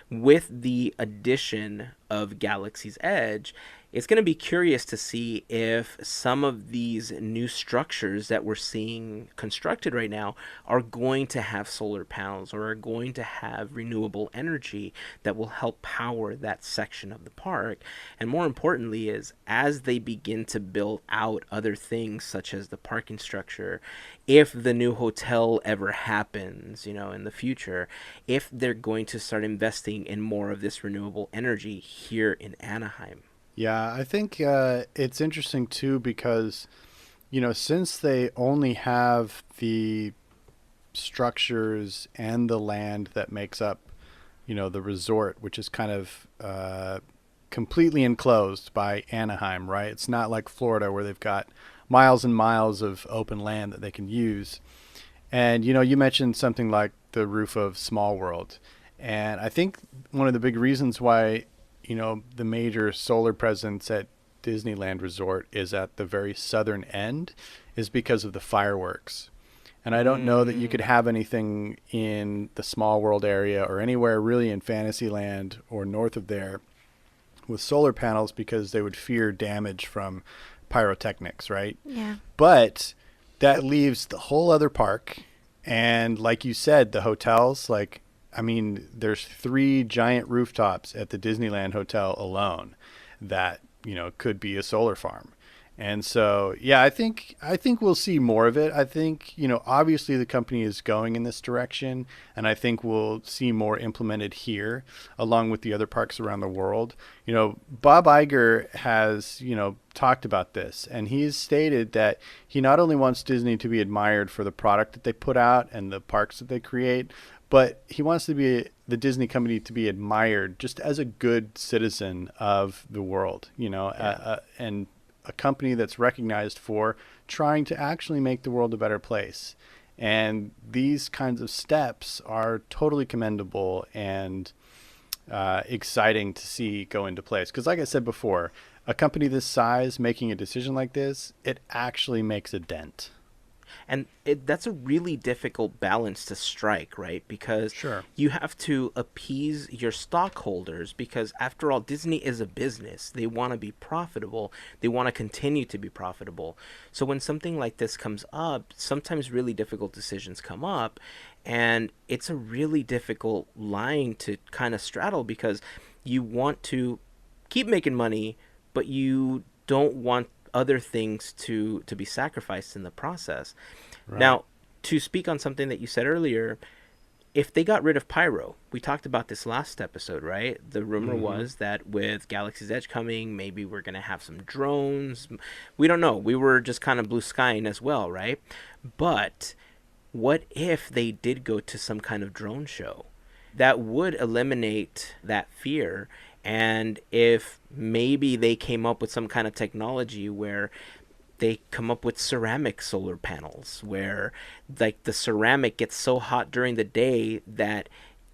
with the addition of Galaxy's Edge, it's going to be curious to see if some of these new structures that we're seeing constructed right now are going to have solar panels or are going to have renewable energy that will help power that section of the park. And more importantly is, as they begin to build out other things such as the parking structure, if the new hotel ever happens, you know, in the future, if they're going to start investing in more of this renewable energy here in Anaheim. Yeah, I think it's interesting too because, you know, since they only have the structures and the land that makes up, you know, the resort, which is kind of completely enclosed by Anaheim, right? It's not like Florida where they've got miles and miles of open land that they can use. And, you know, you mentioned something like the roof of Small World. And I think one of the big reasons why, you know, the major solar presence at Disneyland Resort is at the very southern end is because of the fireworks. And I don't know that you could have anything in the Small World area or anywhere really in Fantasyland or north of there with solar panels because they would fear damage from pyrotechnics, right? Yeah. But that leaves the whole other park. And like you said, the hotels, like, I mean, there's 3 giant rooftops at the Disneyland Hotel alone that, you know, could be a solar farm. And so, yeah, I think we'll see more of it. I think, you know, obviously the company is going in this direction, and I think we'll see more implemented here along with the other parks around the world. You know, Bob Iger has, you know, talked about this, and he's stated that he not only wants Disney to be admired for the product that they put out and the parks that they create, but he wants the Disney company to be admired just as a good citizen of the world, you know, and a company that's recognized for trying to actually make the world a better place. And these kinds of steps are totally commendable and exciting to see go into place. Because like I said before, a company this size making a decision like this, it actually makes a dent. And that's a really difficult balance to strike, right? Because Sure. you have to appease your stockholders because, after all, Disney is a business. They want to be profitable. They want to continue to be profitable. So when something like this comes up, sometimes really difficult decisions come up. And it's a really difficult line to kind of straddle because you want to keep making money, but you don't want other things to be sacrificed in the process. Right. Now, to speak on something that you said earlier, if they got rid of Pyro, we talked about this last episode, right? The rumor was that with Galaxy's Edge coming, maybe we're going to have some drones. We don't know. We were just kind of blue skying as well, right? But what if they did go to some kind of drone show? That would eliminate that fear. And if maybe they came up with some kind of technology where they come up with ceramic solar panels, where like the ceramic gets so hot during the day that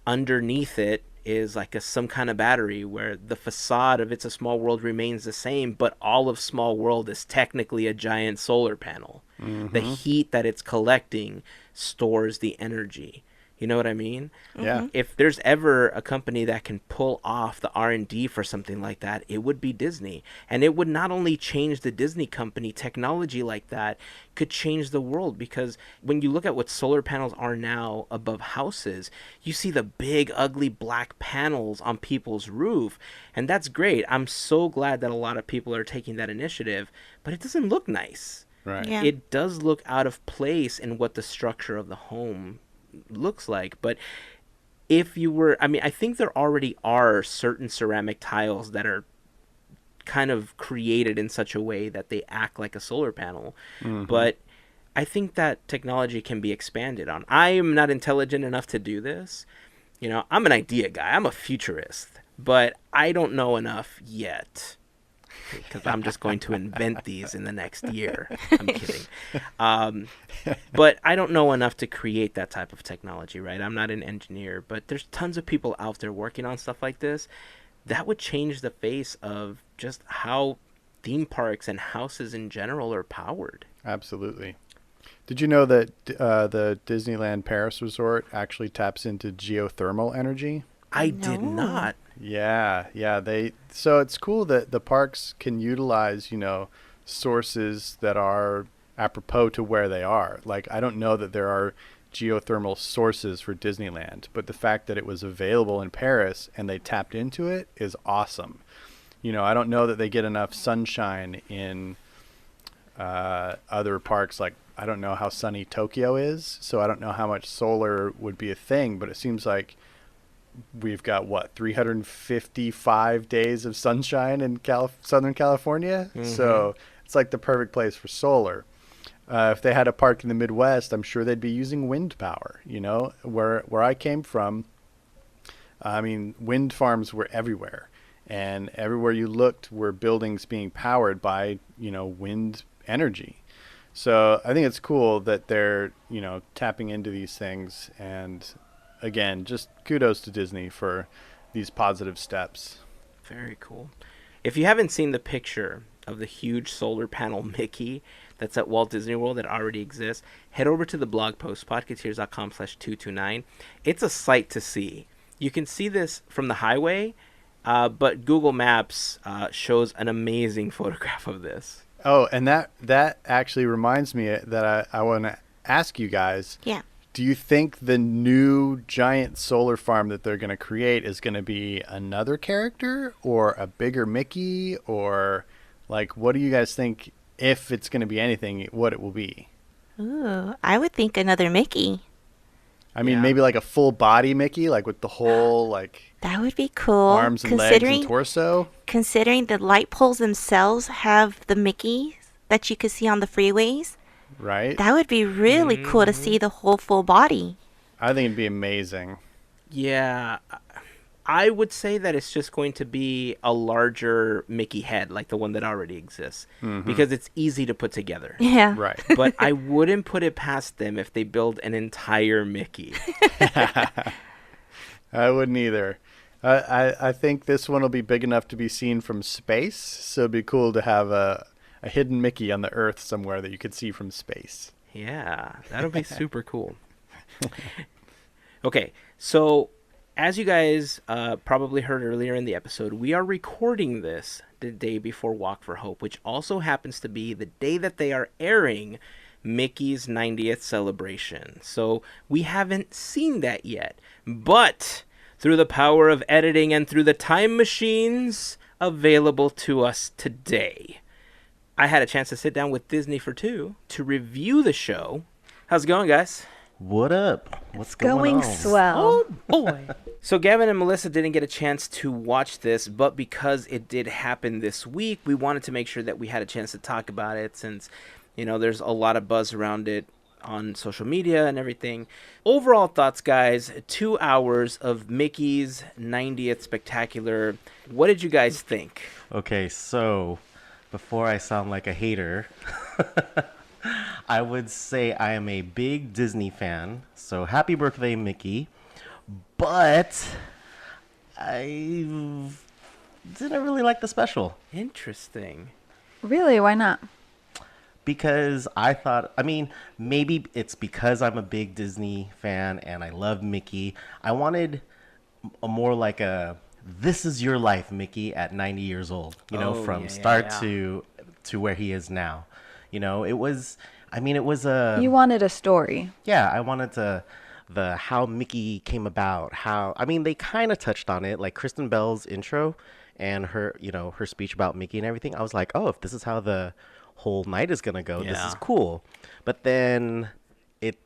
underneath it is like some kind of battery where the facade of It's a Small World remains the same, but all of Small World is technically a giant solar panel. The heat that it's collecting stores the energy. You know what I mean? Yeah. If there's ever a company that can pull off the R&D for something like that, it would be Disney. And it would not only change the Disney company, technology like that could change the world. Because when you look at what solar panels are now above houses, you see the big, ugly black panels on people's roof. And that's great. I'm so glad that a lot of people are taking that initiative. But it doesn't look nice. Right. Yeah. It does look out of place in what the structure of the home looks like. But if you were, I mean, I think there already are certain ceramic tiles that are kind of created in such a way that they act like a solar panel. But I think that technology can be expanded on. I am not intelligent enough to do this. You know, I'm an idea guy. I'm a futurist, but I don't know enough yet. Because I'm just going to invent these in the next year. I'm kidding. But I don't know enough to create that type of technology, right? I'm not an engineer, but there's tons of people out there working on stuff like this. That would change the face of just how theme parks and houses in general are powered. Absolutely. Did you know that the Disneyland Paris Resort actually taps into geothermal energy? I did not. Yeah. So it's cool that the parks can utilize, sources that are apropos to where they are. Like, I don't know that there are geothermal sources for Disneyland, but the fact that it was available in Paris and they tapped into it is awesome. I don't know that they get enough sunshine in other parks. Like, I don't know how sunny Tokyo is, so I don't know how much solar would be a thing, but it seems like we've got 355 days of sunshine in Southern California. So it's like the perfect place for solar. If they had a park in the Midwest, I'm sure they'd be using wind power. Where I came from, I mean, wind farms were everywhere, and everywhere you looked were buildings being powered by, wind energy. So I think it's cool that they're, tapping into these things. And again, just kudos to Disney for these positive steps. Very cool. If you haven't seen the picture of the huge solar panel Mickey that's at Walt Disney World that already exists, head over to the blog post, podketeers.com/229. It's a sight to see. You can see this from the highway, but Google Maps shows an amazing photograph of this. Oh, and that actually reminds me that I want to ask you guys. Yeah. Do you think the new giant solar farm that they're going to create is going to be another character or a bigger Mickey, or like, what do you guys think, if it's going to be anything, what it will be? Ooh, I would think another Mickey. I mean, maybe like a full body Mickey, like with the whole that would be cool. Arms and legs and torso. Considering the light poles themselves have the Mickey that you could see on the freeways. Right. That would be really cool to see the whole full body. I think it'd be amazing. Yeah. I would say that it's just going to be a larger Mickey head, like the one that already exists, because it's easy to put together. Yeah. Right. But I wouldn't put it past them if they build an entire Mickey. I wouldn't either. I think this one will be big enough to be seen from space, so it'd be cool to have a hidden Mickey on the Earth somewhere that you could see from space. Yeah, that'll be super cool. Okay, so as you guys probably heard earlier in the episode, we are recording this the day before Walk for Hope, which also happens to be the day that they are airing Mickey's 90th celebration. So we haven't seen that yet, but through the power of editing and through the time machines available to us today, I had a chance to sit down with Disney for two to review the show. How's it going, guys? What up? What's going on? Swell. Oh, boy. So Gavin and Melissa didn't get a chance to watch this, but because it did happen this week, we wanted to make sure that we had a chance to talk about it since, there's a lot of buzz around it on social media and everything. Overall thoughts, guys, 2 hours of Mickey's 90th Spectacular. What did you guys think? Okay, so before I sound like a hater, I would say I am a big Disney fan. So happy birthday, Mickey. But I didn't really like the special. Interesting. Really? Why not? Because maybe it's because I'm a big Disney fan and I love Mickey. I wanted a more like this is your life, Mickey, at 90 years old, from start to where he is now. It was You wanted a story. Yeah, I wanted the how Mickey came about, they kind of touched on it, like Kristen Bell's intro and her speech about Mickey and everything. I was like, oh, if this is how the whole night is gonna go, this is cool. But then it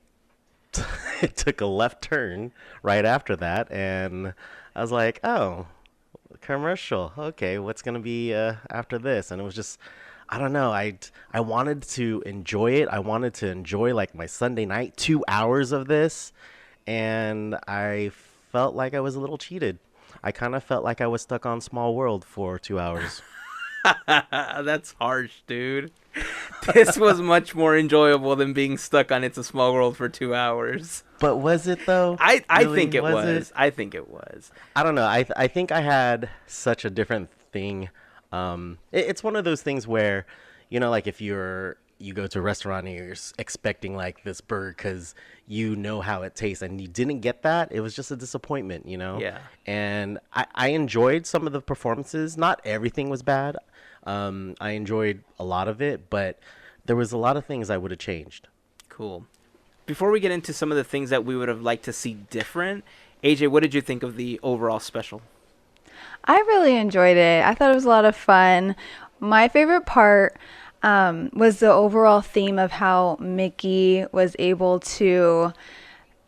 took a left turn right after that, and I was like, oh, commercial, okay, what's gonna be after this? And it was just, I don't know, I wanted to enjoy it. I wanted to enjoy like my Sunday night, 2 hours of this, and I felt like I was a little cheated. I kind of felt like I was stuck on Small World for 2 hours. That's harsh, dude. This was much more enjoyable than being stuck on It's a Small World for 2 hours. But was it though? I Really? think it was. It? I think it was. I don't know. I think I had such a different thing. It's one of those things where, like if you go to a restaurant and you're expecting like this burger because you know how it tastes and you didn't get that, it was just a disappointment, Yeah. And I enjoyed some of the performances. Not everything was bad. I enjoyed a lot of it, but there was a lot of things I would have changed. Cool. Before we get into some of the things that we would have liked to see different, AJ, what did you think of the overall special? I really enjoyed it. I thought it was a lot of fun. My favorite part was the overall theme of how Mickey was able to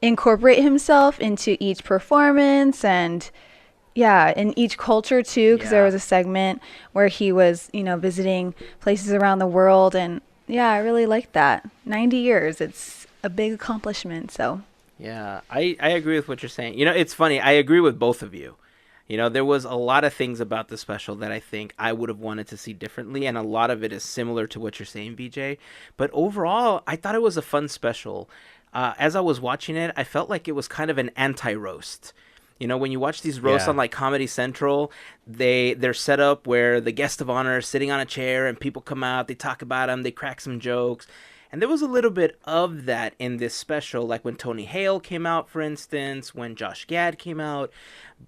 incorporate himself into each performance and in each culture too, because there was a segment where he was, visiting places around the world, and I really liked that. 90 years, it's a big accomplishment, so. Yeah, I agree with what you're saying. It's funny. I agree with both of you. There was a lot of things about the special that I think I would have wanted to see differently, and a lot of it is similar to what you're saying, BJ. But overall, I thought it was a fun special. As I was watching it, I felt like it was kind of an anti-roast. When you watch these roasts on like Comedy Central, they're set up where the guest of honor is sitting on a chair and people come out, they talk about them, they crack some jokes. And there was a little bit of that in this special, like when Tony Hale came out, for instance, when Josh Gad came out.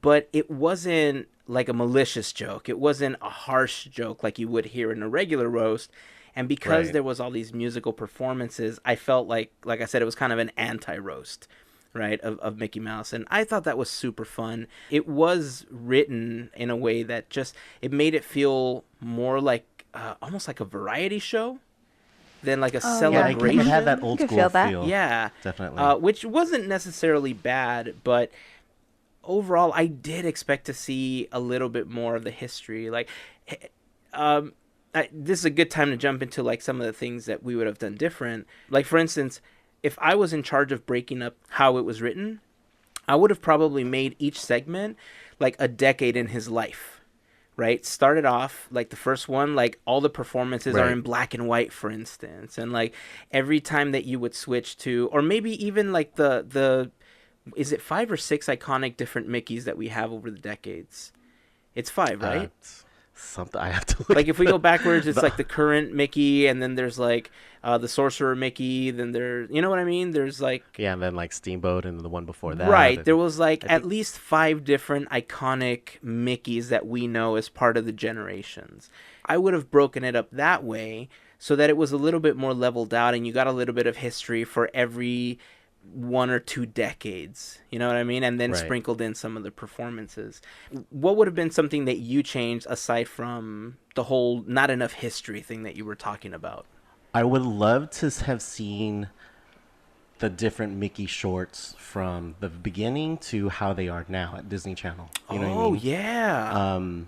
But it wasn't like a malicious joke. It wasn't a harsh joke like you would hear in a regular roast. And because there was all these musical performances, I felt like I said, it was kind of an anti-roast, right, of Mickey Mouse. And I thought that was super fun. It was written in a way that it made it feel more like almost like a variety show than like a celebration. It had that old school feel. Yeah, definitely. Which wasn't necessarily bad, but overall, I did expect to see a little bit more of the history. Like, this is a good time to jump into like some of the things that we would have done different. Like, for instance, if I was in charge of breaking up how it was written, I would have probably made each segment like a decade in his life, right? Started off like the first one, like all the performances are Right. in black and white, for instance, and like every time that you would switch to, or maybe even like the is it 5 or 6 iconic different Mickeys that we have over the decades? It's 5, right? It's something I have to look. Like if we go backwards, it's like the current Mickey, and then there's like the sorcerer Mickey. Then there, you know what I mean? There's like Yeah, and then like Steamboat and the one before that. right. and There was like I at think- least 5 different iconic Mickeys that we know as part of the generations. I would have broken it up that way so that it was a little bit more leveled out, and you got a little bit of history for every 1 or 2 decades, you know what I mean, and then Right. sprinkled in some of the performances. What would have been something that you changed aside from the whole not enough history thing that you were talking about? I would love to have seen the different Mickey shorts from the beginning to how they are now at Disney Channel. You know what I mean? Yeah.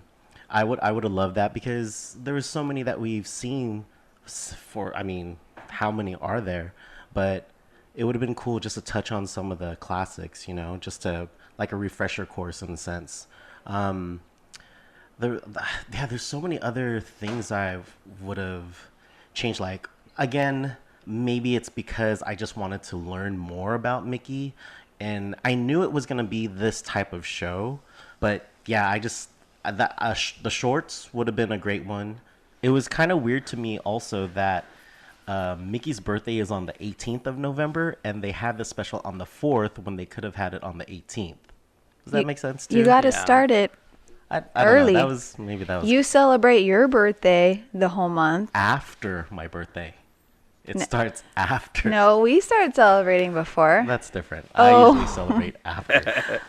I would have loved that because there was so many that we've seen for, I mean, how many are there? But it would have been cool just to touch on some of the classics, you know, just to like a refresher course in a sense. There's so many other things I would have changed. Like, again, maybe it's because I just wanted to learn more about Mickey, and I knew it was gonna be this type of show. But yeah, the shorts would have been a great one. It was kind of weird to me also that Mickey's birthday is on the 18th of November, and they had the special on the 4th when they could have had it on the 18th. Does that make sense too? You got to Yeah. start it. I don't know. early. That was You celebrate your birthday the whole month. after my birthday. It starts after. No, we start celebrating before. That's different. Oh. I usually celebrate after.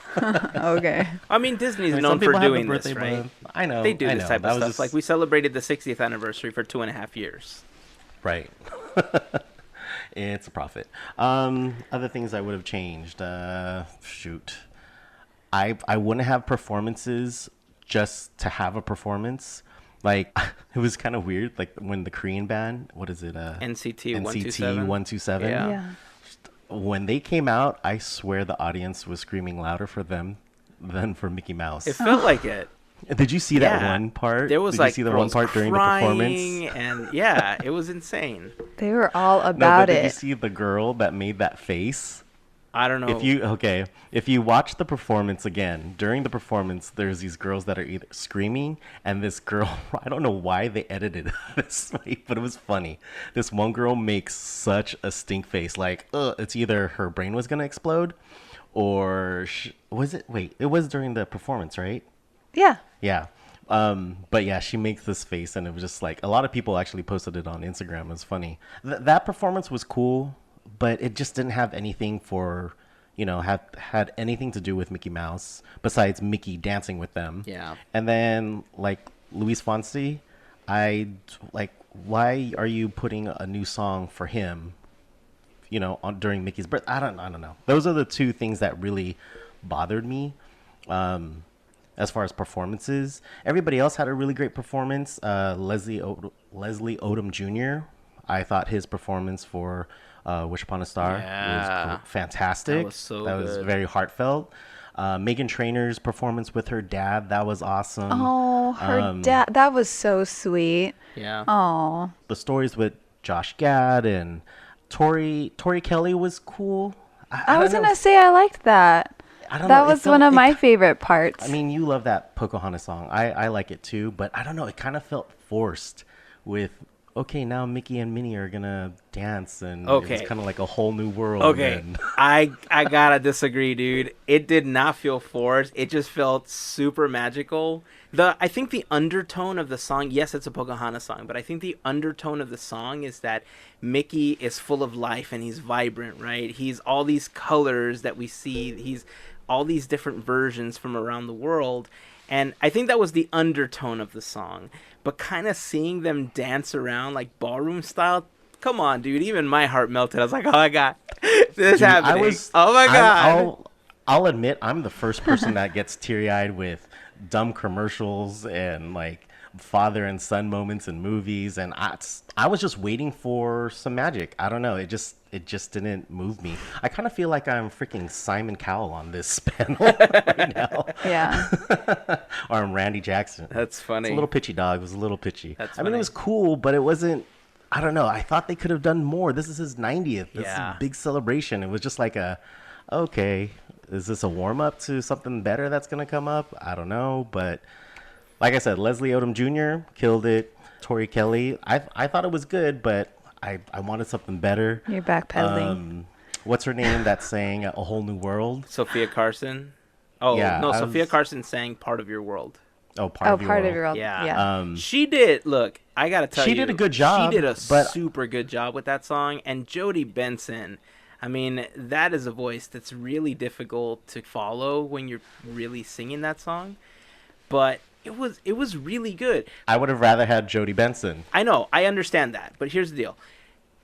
Okay. I mean, Disney's I mean, known some for people have the doing this, birthday right? month. I know. They do I this know. type That of was stuff. just- Like we celebrated the 60th anniversary for 2.5 years. Right. It's a profit. Other things I would have changed. Shoot. I wouldn't have performances just to have a performance. Like, it was kind of weird. Like when the Korean band, what is it? NCT NCT 127. 127. Yeah. Yeah. When they came out, I swear the audience was screaming louder for them than for Mickey Mouse. It felt like it. Did you see that Yeah. one part? There was Did like you see the one girls part during the crying, performance? and yeah, it was insane. They were all No, but about did you it. see the girl that made that face? I don't know. If you watch the performance again, during the performance, there's these girls that are either screaming, and this girl, I don't know why they edited it this way, but it was funny. This one girl makes such a stink face, like, it's either her brain was gonna explode, or it was during the performance, right? Yeah. Yeah. But yeah, she makes this face, and it was just like, a lot of people actually posted it on Instagram. It was funny. That performance was cool, but it just didn't have anything had anything to do with Mickey Mouse besides Mickey dancing with them. Yeah. And then like Luis Fonsi, why are you putting a new song for him? During Mickey's birth. I don't know. Those are the two things that really bothered me. As far as performances, everybody else had a really great performance. Leslie Odom Jr. I thought his performance for Wish Upon a Star Yeah. was fantastic. That was so That was good. very heartfelt. Megan Trainor's performance with her dad, that was awesome. Oh, her dad. That was so sweet. Yeah. Oh. The stories with Josh Gad and Tori Kelly was cool. I was don't going know. to say I liked that. I don't That know, it was one felt- of my favorite parts. I mean, you love that Pocahontas song. I like it too, but I don't know. It kind of felt forced with, okay, now Mickey and Minnie are going to dance, and Okay. it's kind of like a whole new world. Okay, and- I gotta disagree, dude. It did not feel forced. It just felt super magical. I think the undertone of the song, yes, it's a Pocahontas song, but I think the undertone of the song is that Mickey is full of life and he's vibrant, right? He's all these colors that we see. He's all these different versions from around the world. And I think that was the undertone of the song. But kind of seeing them dance around like ballroom style, come on, dude. Even my heart melted. I was like, oh my God, this is Dude, happening. Oh my God. I'll admit I'm the first person that gets teary-eyed with dumb commercials and like father and son moments in movies, and I was just waiting for some magic. I don't know. It just didn't move me. I kind of feel like I'm freaking Simon Cowell on this panel right now. Yeah. Or I'm Randy Jackson. That's funny. It's a little pitchy, dog. It was a little pitchy. That's I mean, it funny. was cool, but it wasn't. I don't know. I thought they could have done more. This is his 90th. This is Yeah. a big celebration. It was just like okay, is this a warm up to something better that's going to come up? I don't know. But like I said, Leslie Odom Jr. killed it. Tori Kelly, I thought it was good, but I wanted something better. You're backpedaling. What's her name that sang A Whole New World? Sophia Carson. Oh, Yeah, no, I Sophia was- Carson sang Part of Your World. Oh, Part of Your Part World. of your world. Yeah. Yeah. She did. Look, I got to tell you. She did a good job, She did a but- super good job with that song. And Jodie Benson, I mean, that is a voice that's really difficult to follow when you're really singing that song. But it was really good. I would have rather had Jodie Benson. I know, I understand that, but here's the deal: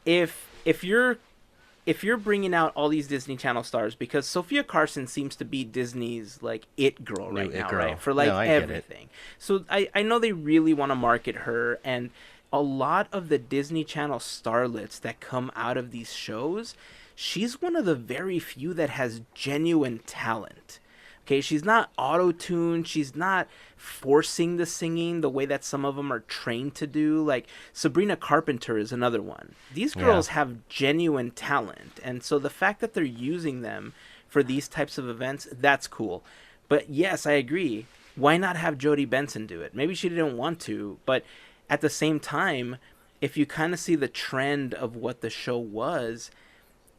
if you're bringing out all these Disney Channel stars, because Sophia Carson seems to be Disney's like it girl right New it now, girl. right? For like No, I get it. everything. So I know they really want to market her, and a lot of the Disney Channel starlets that come out of these shows, she's one of the very few that has genuine talent. Okay, she's not auto-tuned. She's not forcing the singing the way that some of them are trained to do. Like Sabrina Carpenter is another one. These girls have genuine talent. And so the fact that they're using them for these types of events, that's cool. But yes, I agree. Why not have Jodie Benson do it? Maybe she didn't want to, but at the same time, if you kind of see the trend of what the show was,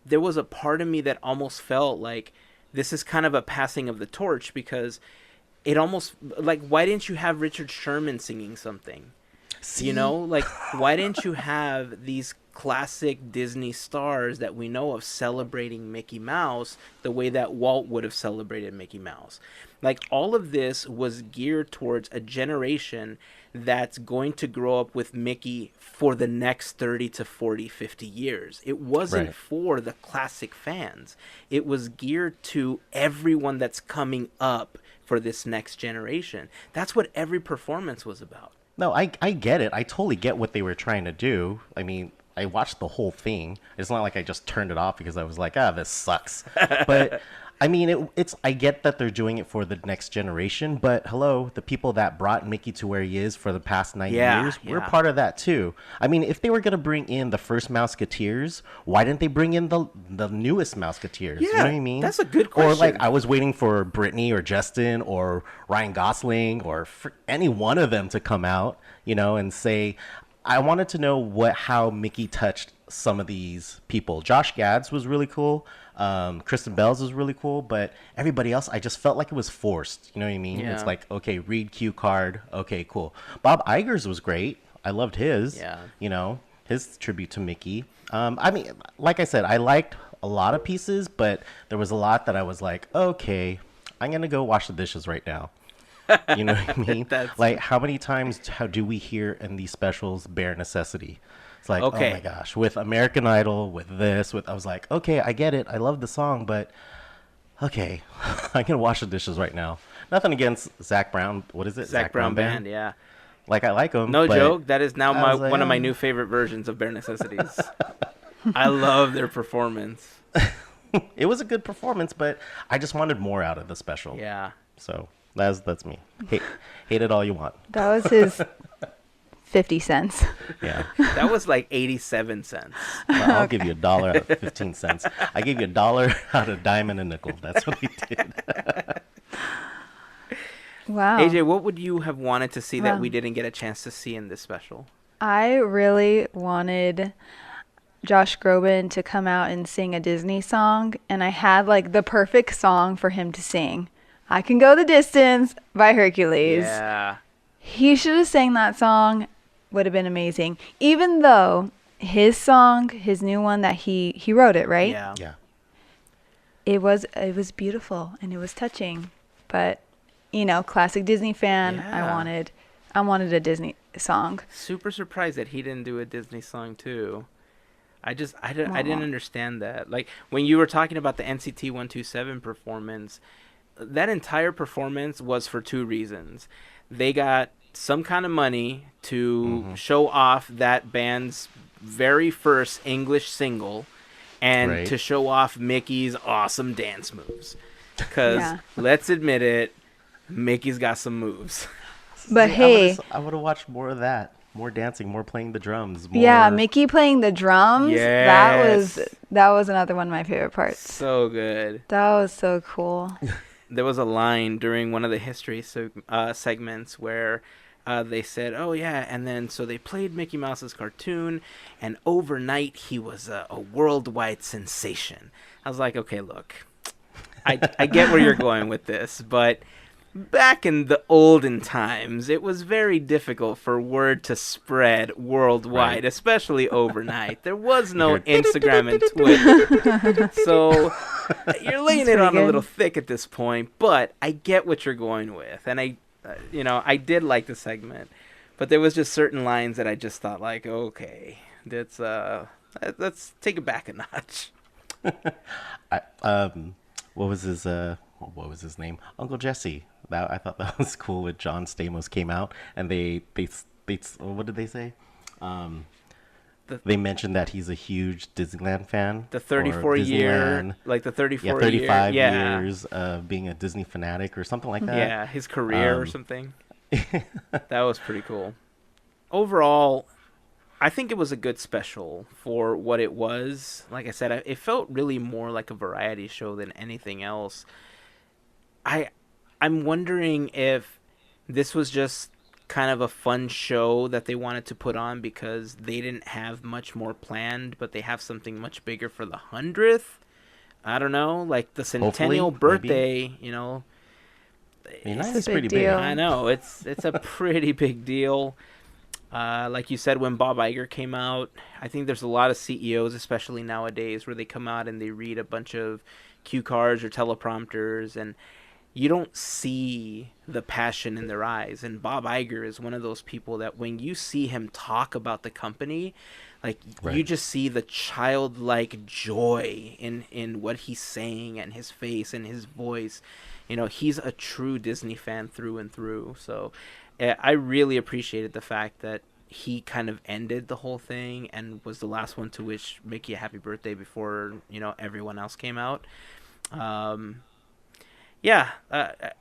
there was a part of me that almost felt like this is kind of a passing of the torch, because it almost like, why didn't you have Richard Sherman singing something? You know, like, why didn't you have these classic Disney stars that we know of celebrating Mickey Mouse the way that Walt would have celebrated Mickey Mouse? Like, all of this was geared towards a generation that's going to grow up with Mickey for the next 30 to 40, 50 years. It wasn't Right. for the classic fans. It was geared to everyone that's coming up for this next generation. That's what every performance was about. No, I get it. I totally get what they were trying to do. I mean, I watched the whole thing. It's not like I just turned it off because I was like, this sucks. But I mean, I get that they're doing it for the next generation, but hello, the people that brought Mickey to where he is for the past 90 years, we're yeah. part of that too. I mean, if they were going to bring in the first Mouseketeers, why didn't they bring in the newest Mouseketeers? You know what I mean? that's a good Or like, question. I was waiting for Brittany or Justin or Ryan Gosling or for any one of them to come out, and say, I wanted to know how Mickey touched some of these people. Josh Gad's was really cool. Kristen Bell's was really cool, but everybody else, I just felt like it was forced. You know what I mean? Yeah. It's like, okay, read cue card. Okay, cool. Bob Iger's was great. I loved his. Yeah. His tribute to Mickey. I mean, like I said, I liked a lot of pieces, but there was a lot that I was like, okay, I'm gonna go wash the dishes right now. You know what I mean? Like, how many times do we hear in these specials bare necessity? It's like, Okay. oh my gosh, with American Idol, with this, I was like, okay, I get it. I love the song, but okay, I'm going to wash the dishes right now. Nothing against Zach Brown. What is it? Zach Brown Band, yeah. Like, I like him. No but joke. That is now I was like, one of my new favorite versions of Bare Necessities. I love their performance. It was a good performance, but I just wanted more out of the special. Yeah. So that's me. Hate it all you want. That was his 50 cents. Yeah. That was like 87 cents. Well, I'll give you $1 out of 15 cents. I gave you $1 out of dime and a nickel. That's what we did. Wow. AJ, what would you have wanted to see that Wow. we didn't get a chance to see in this special? I really wanted Josh Groban to come out and sing a Disney song, and I had like the perfect song for him to sing. I Can Go the Distance by Hercules. Yeah. He should have sang that song. Would have been amazing. Even though his song, his new one that he wrote it, right? Yeah. Yeah. It was beautiful and it was touching. But, classic Disney fan, Yeah. I wanted a Disney song. Super surprised that he didn't do a Disney song too. I didn't understand that. Like, when you were talking about the NCT 127 performance, that entire performance was for two reasons. They got some kind of money to show off that band's very first English single and to show off Mickey's awesome dance moves. Because let's admit it, Mickey's got some moves. But hey, I would have watched more of that. More dancing, more playing the drums. More... Yeah, Mickey playing the drums. Yes. That was another one of my favorite parts. So good. That was so cool. There was a line during one of the history segments where they said, oh yeah, and then so they played Mickey Mouse's cartoon, and overnight he was a worldwide sensation. I was like, okay, look, I get where you're going with this, but back in the olden times, it was very difficult for word to spread worldwide, especially overnight. There was no Instagram and Twitter. So you're laying it on a little thick at this point, but I get what you're going with. And I did like the segment, but there was just certain lines that I just thought like, okay, let's take it back a notch. What was his name? Uncle Jesse. I thought that was cool when John Stamos came out and they what did they say? They mentioned that he's a huge Disneyland fan. The 35 years of being a Disney fanatic or something like that. Yeah, his career or something. That was pretty cool. Overall, I think it was a good special for what it was. Like I said, it felt really more like a variety show than anything else. I'm wondering if this was just kind of a fun show that they wanted to put on because they didn't have much more planned, but they have something much bigger for the 100th. I don't know, like the centennial birthday, maybe. You know. It's pretty big. I know, it's a pretty big deal. Like you said, when Bob Iger came out, I think there's a lot of CEOs, especially nowadays, where they come out and they read a bunch of cue cards or teleprompters, and you don't see the passion in their eyes. And Bob Iger is one of those people that when you see him talk about the company, like you just see the childlike joy in what he's saying and his face and his voice. You know, he's a true Disney fan through and through. So I really appreciated the fact that he kind of ended the whole thing and was the last one to wish Mickey a happy birthday before, everyone else came out.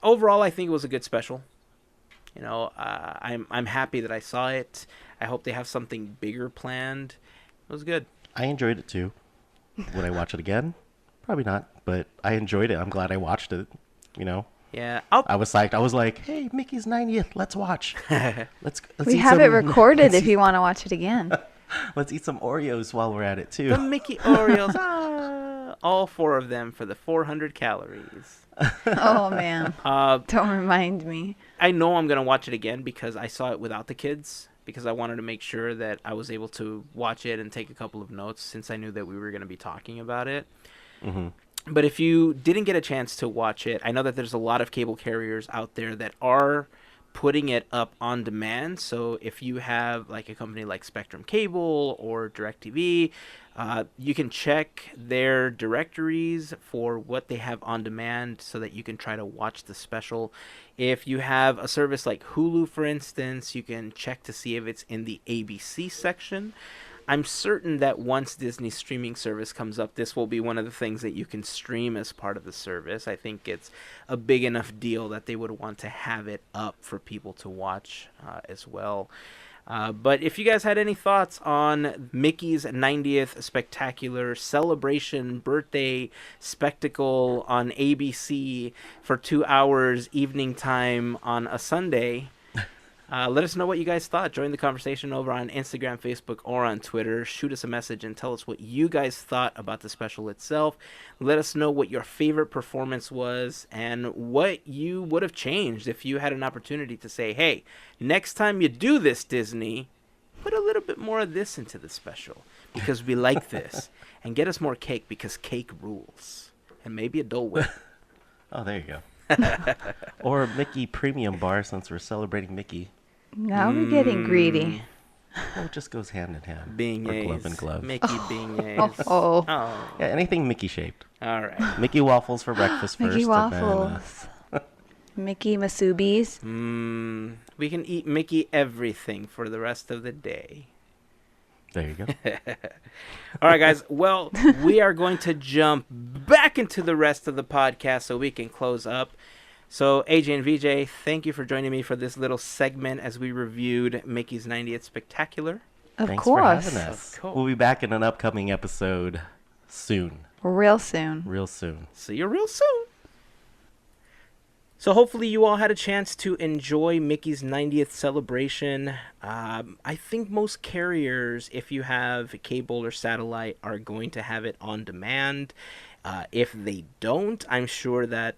Overall, I think it was a good special. I'm happy that I saw it. I hope they have something bigger planned. It was good. I enjoyed it too. Would I watch it again? Probably not, but I enjoyed it. I'm glad I watched it. Yeah, I was psyched. I was like, "Hey, Mickey's 90th. Let's watch. Let's we have it recorded if you want to watch it again. Let's eat some Oreos while we're at it too. The Mickey Oreos. All 4 of them for the 400 calories. Oh man! Don't remind me. I know I'm gonna watch it again because I saw it without the kids, because I wanted to make sure that I was able to watch it and take a couple of notes since I knew that we were going to be talking about it. Mm-hmm. But if you didn't get a chance to watch it, I know that there's a lot of cable carriers out there that are putting it up on demand. So if you have like a company like Spectrum Cable or DirecTV, you can check their directories for what they have on demand so that you can try to watch the special. If you have a service like Hulu, for instance, you can check to see if it's in the ABC section. I'm certain that once Disney's streaming service comes up, this will be one of the things that you can stream as part of the service. I think it's a big enough deal that they would want to have it up for people to watch as well. But if you guys had any thoughts on Mickey's 90th spectacular celebration birthday spectacle on ABC for 2 hours evening time on a Sunday, let us know what you guys thought. Join the conversation over on Instagram, Facebook, or on Twitter. Shoot us a message and tell us what you guys thought about the special itself. Let us know what your favorite performance was and what you would have changed if you had an opportunity to say, hey, next time you do this, Disney, put a little bit more of this into the special because we like this. And get us more cake because cake rules. And maybe a Dole Whip. Oh, there you go. Or Mickey Premium Bar since we're celebrating Mickey. Now we're getting greedy. Well, it just goes hand in hand. Beignets. Or glove and glove. Mickey beignets. Oh. Yeah, anything Mickey shaped. All right. Mickey waffles for breakfast first. Mickey waffles. Mickey Masubis. We can eat Mickey everything for the rest of the day. There you go. All right, guys. Well, we are going to jump back into the rest of the podcast so we can close up. So, AJ and VJ, thank you for joining me for this little segment as we reviewed Mickey's 90th Spectacular. Of Thanks course. for having us. Of course. We'll be back in an upcoming episode soon. Real soon. Real soon. See you real soon. So hopefully you all had a chance to enjoy Mickey's 90th celebration. I think most carriers, if you have cable or satellite, are going to have it on demand. If they don't, I'm sure that,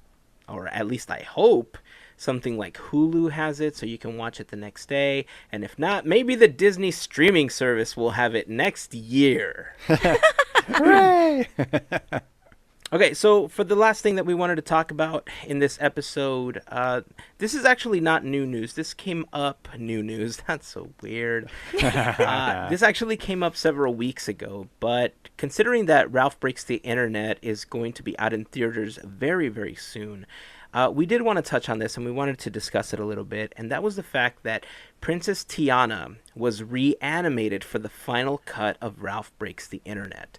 or at least I hope, something like Hulu has it so you can watch it the next day. And if not, maybe the Disney streaming service will have it next year. Hooray! Okay, so for the last thing that we wanted to talk about in this episode, this is actually not new news. This came up, new news, that's so weird. This actually came up several weeks ago, but considering that Ralph Breaks the Internet is going to be out in theaters very, very soon, we did want to touch on this and we wanted to discuss it a little bit, and that was the fact that Princess Tiana was reanimated for the final cut of Ralph Breaks the Internet.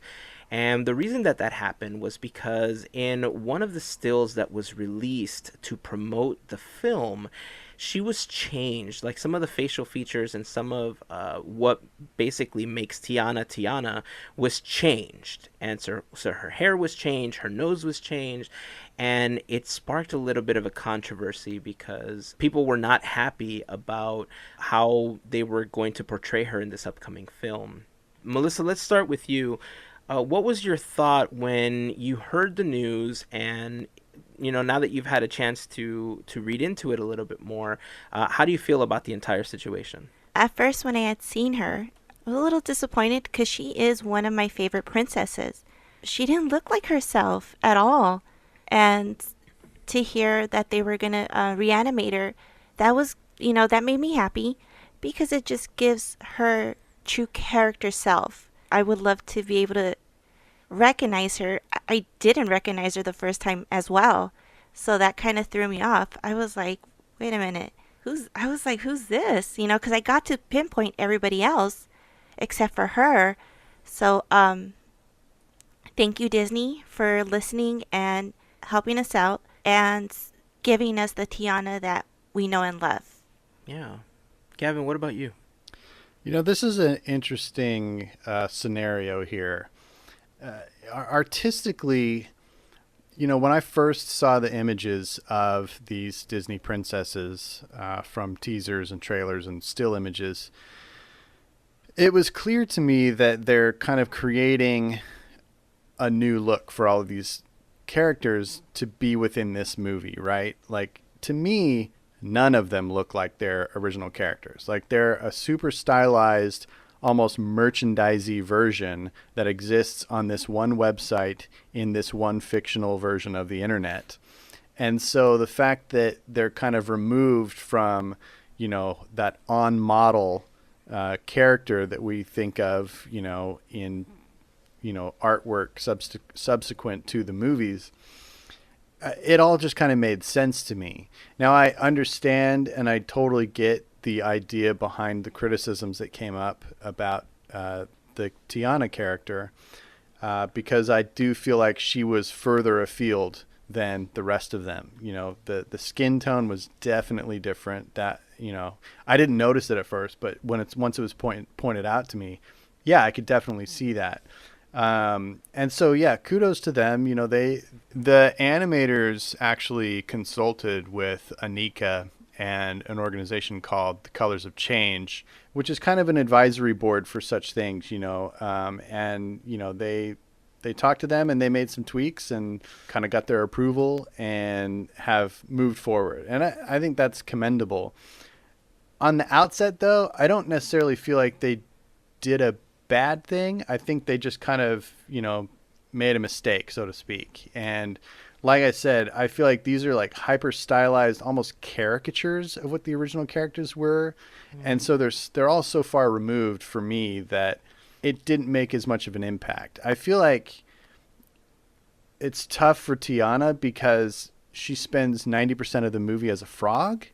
And the reason that happened was because in one of the stills that was released to promote the film, she was changed. Like some of the facial features and some of what basically makes Tiana Tiana was changed. And so her hair was changed, her nose was changed, and it sparked a little bit of a controversy because people were not happy about how they were going to portray her in this upcoming film. Melissa, let's start with you. What was your thought when you heard the news and, you know, now that you've had a chance to read into it a little bit more, how do you feel about the entire situation? At first, when I had seen her, I was a little disappointed because she is one of my favorite princesses. She didn't look like herself at all. And to hear that they were going to reanimate her, that was, you know, that made me happy because it just gives her true character self. I would love to be able to recognize her. I didn't recognize her the first time as well. So that kind of threw me off. I was like, wait a minute. Who's this? You know, because I got to pinpoint everybody else except for her. So, thank you, Disney, for listening and helping us out and giving us the Tiana that we know and love. Yeah. Gavin, what about you? You know, this is an interesting scenario here. Artistically, you know, when I first saw the images of these Disney princesses from teasers and trailers and still images, it was clear to me that they're kind of creating a new look for all of these characters to be within this movie, right? Like, to me, none of them look like their original characters. Like, they're a super stylized, almost merchandisey version that exists on this one website in this one fictional version of the internet. And so the fact that they're kind of removed from, you know, that on-model character that we think of, you know, in, you know, artwork subsequent to the movies, it all just kind of made sense to me. Now, I understand and I totally get the idea behind the criticisms that came up about the Tiana character, because I do feel like she was further afield than the rest of them. You know, the skin tone was definitely different. That, you know, I didn't notice it at first, but once it was pointed out to me, yeah, I could definitely see that. And so, yeah, kudos to them. You know, the animators actually consulted with Anika and an organization called the Colors of Change, which is kind of an advisory board for such things, you know, and, you know, they talked to them and they made some tweaks and kind of got their approval and have moved forward. And I think that's commendable. On the outset, though, I don't necessarily feel like they did a bad thing. I think they just kind of, you know, made a mistake, so to speak. And like I said, I feel like these are like hyper stylized, almost caricatures of what the original characters were. And so they're all so far removed for me that it didn't make as much of an impact. I feel like it's tough for Tiana because she spends 90% of the movie as a frog.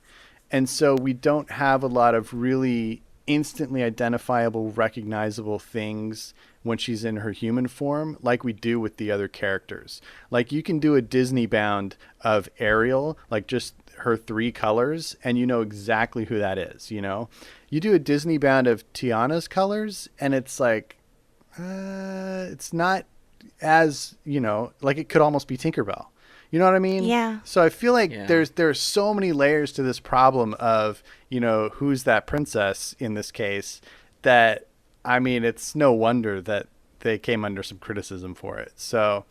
And so we don't have a lot of really instantly identifiable, recognizable things when she's in her human form like we do with the other characters. Like you can do a Disney bound of Ariel, like just her 3 colors, and you know exactly who that is, you know? You do a Disney bound of Tiana's colors, and it's like, it's not as, you know, like it could almost be Tinkerbell. You know what I mean? Yeah. So I feel like there's so many layers to this problem of, you know, who's that princess in this case that, I mean, it's no wonder that they came under some criticism for it. So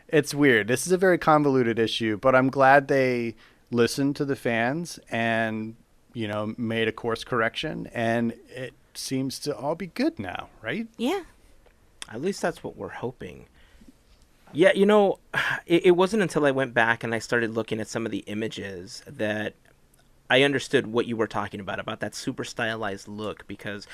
it's weird. This is a very convoluted issue, but I'm glad they listened to the fans and, you know, made a course correction, and it seems to all be good now, right? Yeah. At least that's what we're hoping. Yeah, you know, it wasn't until I went back and I started looking at some of the images that I understood what you were talking about that super stylized look, because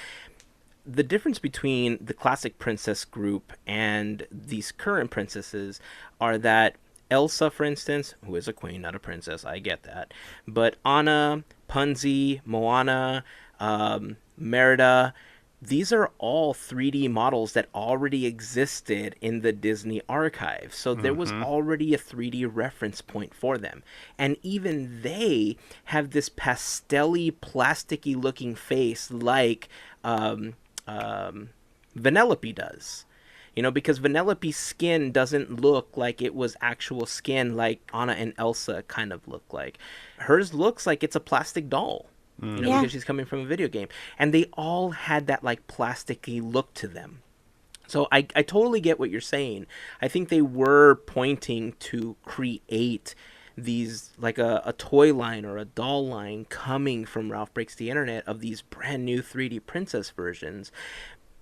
the difference between the classic princess group and these current princesses are that Elsa, for instance, who is a queen, not a princess, I get that, but Anna, Punzi, Moana, Merida, these are all 3D models that already existed in the Disney archive. So there was already a 3D reference point for them. And even they have this pastel-y, plasticky looking face like Vanellope does. You know, because Vanellope's skin doesn't look like it was actual skin like Anna and Elsa kind of look like. Hers looks like it's a plastic doll. You know, because she's coming from a video game. And they all had that, like, plasticky look to them. So I totally get what you're saying. I think they were pointing to create these, like, a toy line or a doll line coming from Ralph Breaks the Internet of these brand new 3D princess versions.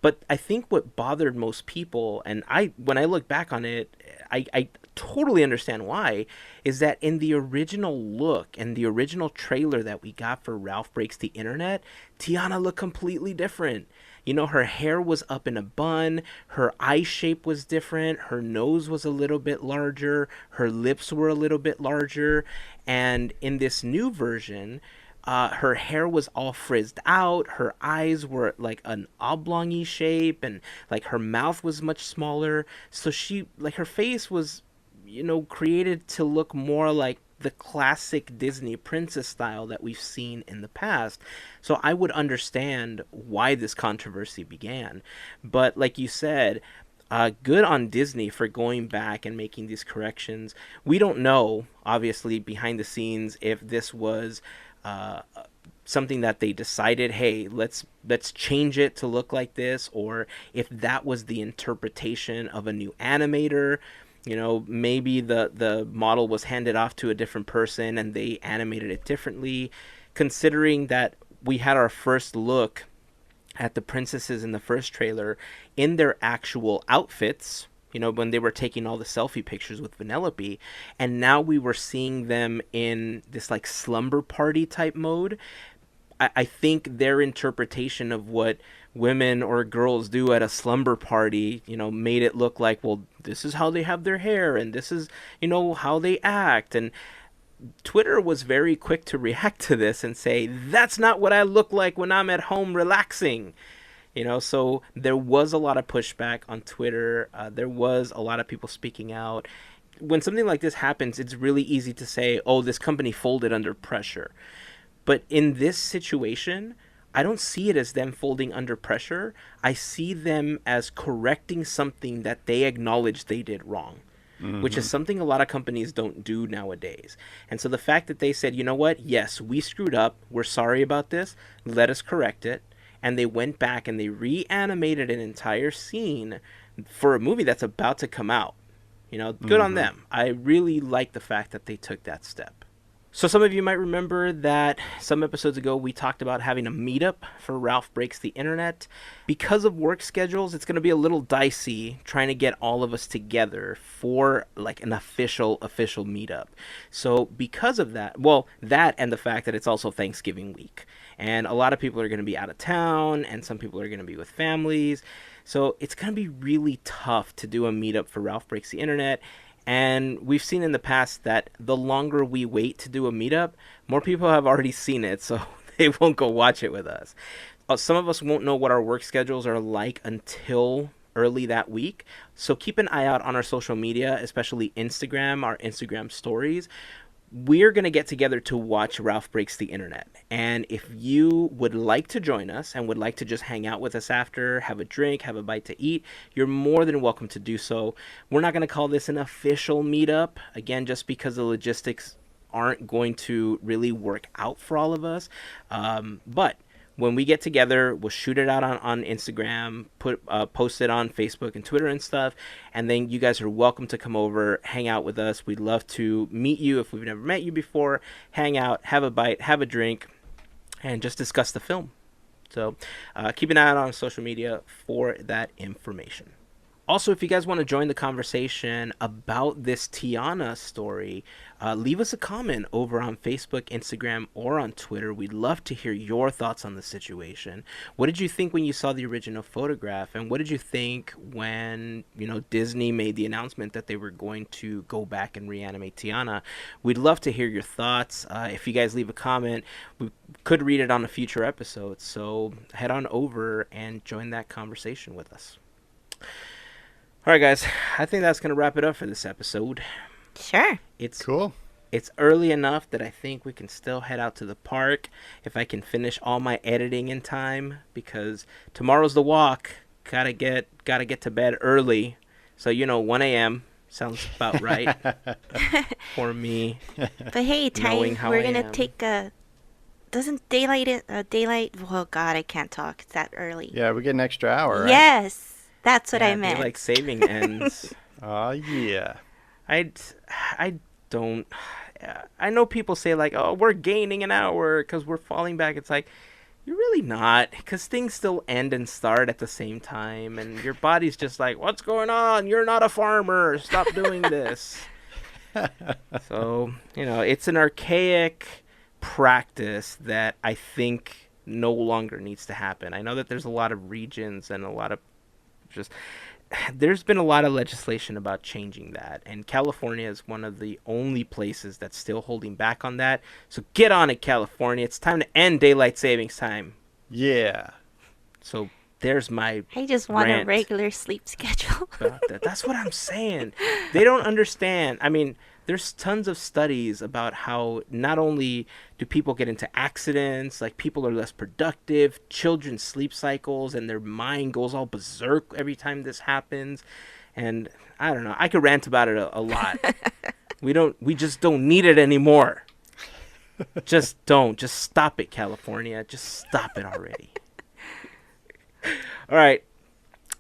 But I think what bothered most people, and when I look back on it, I totally understand why, is that in the original look and the original trailer that we got for Ralph Breaks the Internet, Tiana looked completely different. You know, her hair was up in a bun, her eye shape was different, her nose was a little bit larger, her lips were a little bit larger, and in this new version, her hair was all frizzed out, her eyes were like an oblong-y shape, and like her mouth was much smaller. So she, like, her face was, you know, created to look more like the classic Disney princess style that we've seen in the past. So I would understand why this controversy began. But like you said, good on Disney for going back and making these corrections. We don't know, obviously, behind the scenes if this was something that they decided, hey, let's change it to look like this, or if that was the interpretation of a new animator. You know, maybe the model was handed off to a different person and they animated it differently, considering that we had our first look at the princesses in the first trailer in their actual outfits, you know, when they were taking all the selfie pictures with Vanellope, and now we were seeing them in this like slumber party type mode. I think their interpretation of what women or girls do at a slumber party, you know, made it look like, well, this is how they have their hair and this is, you know, how they act. And Twitter was very quick to react to this and say, that's not what I look like when I'm at home relaxing. You know, so there was a lot of pushback on Twitter. There was a lot of people speaking out. When something like this happens, it's really easy to say, oh, this company folded under pressure. But in this situation, I don't see it as them folding under pressure. I see them as correcting something that they acknowledge they did wrong, which is something a lot of companies don't do nowadays. And so the fact that they said, you know what, yes, we screwed up. We're sorry about this. Let us correct it. And they went back and they reanimated an entire scene for a movie that's about to come out. You know, good on them. I really like the fact that they took that step. So some of you might remember that some episodes ago we talked about having a meetup for Ralph Breaks the Internet. Because of work schedules, it's going to be a little dicey trying to get all of us together for like an official meetup. So because of that, well, that and the fact that it's also Thanksgiving week. And a lot of people are going to be out of town and some people are going to be with families. So it's going to be really tough to do a meetup for Ralph Breaks the Internet. And we've seen in the past that the longer we wait to do a meetup, more people have already seen it, so they won't go watch it with us. Some of us won't know what our work schedules are like until early that week. So keep an eye out on our social media, especially Instagram, our Instagram stories. We're going to get together to watch Ralph Breaks the Internet. And if you would like to join us and would like to just hang out with us after, have a drink, have a bite to eat, you're more than welcome to do so. We're not going to call this an official meetup, again, just because the logistics aren't going to really work out for all of us. But when we get together, we'll shoot it out on Instagram, post it on Facebook and Twitter and stuff, and then you guys are welcome to come over, hang out with us. We'd love to meet you if we've never met you before, hang out, have a bite, have a drink, and just discuss the film. So keep an eye out on social media for that information. Also, if you guys want to join the conversation about this Tiana story, leave us a comment over on Facebook, Instagram, or on Twitter. We'd love to hear your thoughts on the situation. What did you think when you saw the original photograph? And what did you think when, Disney made the announcement that they were going to go back and reanimate Tiana? We'd love to hear your thoughts. If you guys leave a comment, we could read it on a future episode. So head on over and join that conversation with us. All right, guys, I think that's going to wrap it up for this episode. Sure. It's Cool. It's early enough that I think we can still head out to the park if I can finish all my editing in time, because tomorrow's the walk. Gotta get to bed early. So, 1 a.m. sounds about right for me. But hey, Knowing Ty, how we're I going to am. take doesn't daylight, oh God, I can't talk. It's that early. Yeah, we get an extra hour, right? Yes. That's what Yeah, I meant. Daylight saving ends. Oh, yeah. I don't. I know people say like, oh, we're gaining an hour because we're falling back. It's like, you're really not, because things still end and start at the same time, and your body's just like, what's going on? You're not a farmer. Stop doing this. So, it's an archaic practice that I think no longer needs to happen. I know that there's a lot of regions and a lot of there's been a lot of legislation about changing that, and California is one of the only places that's still holding back on that. So get on it, California. It's time to end daylight savings time. Yeah. So there's my I just want rant a regular sleep schedule. about that. That's what I'm saying. They don't understand. I mean, there's tons of studies about how not only do people get into accidents, like people are less productive, children's sleep cycles and their mind goes all berserk every time this happens. And I don't know, I could rant about it a lot. We just don't need it anymore. Just stop it, California. Just stop it already. All right.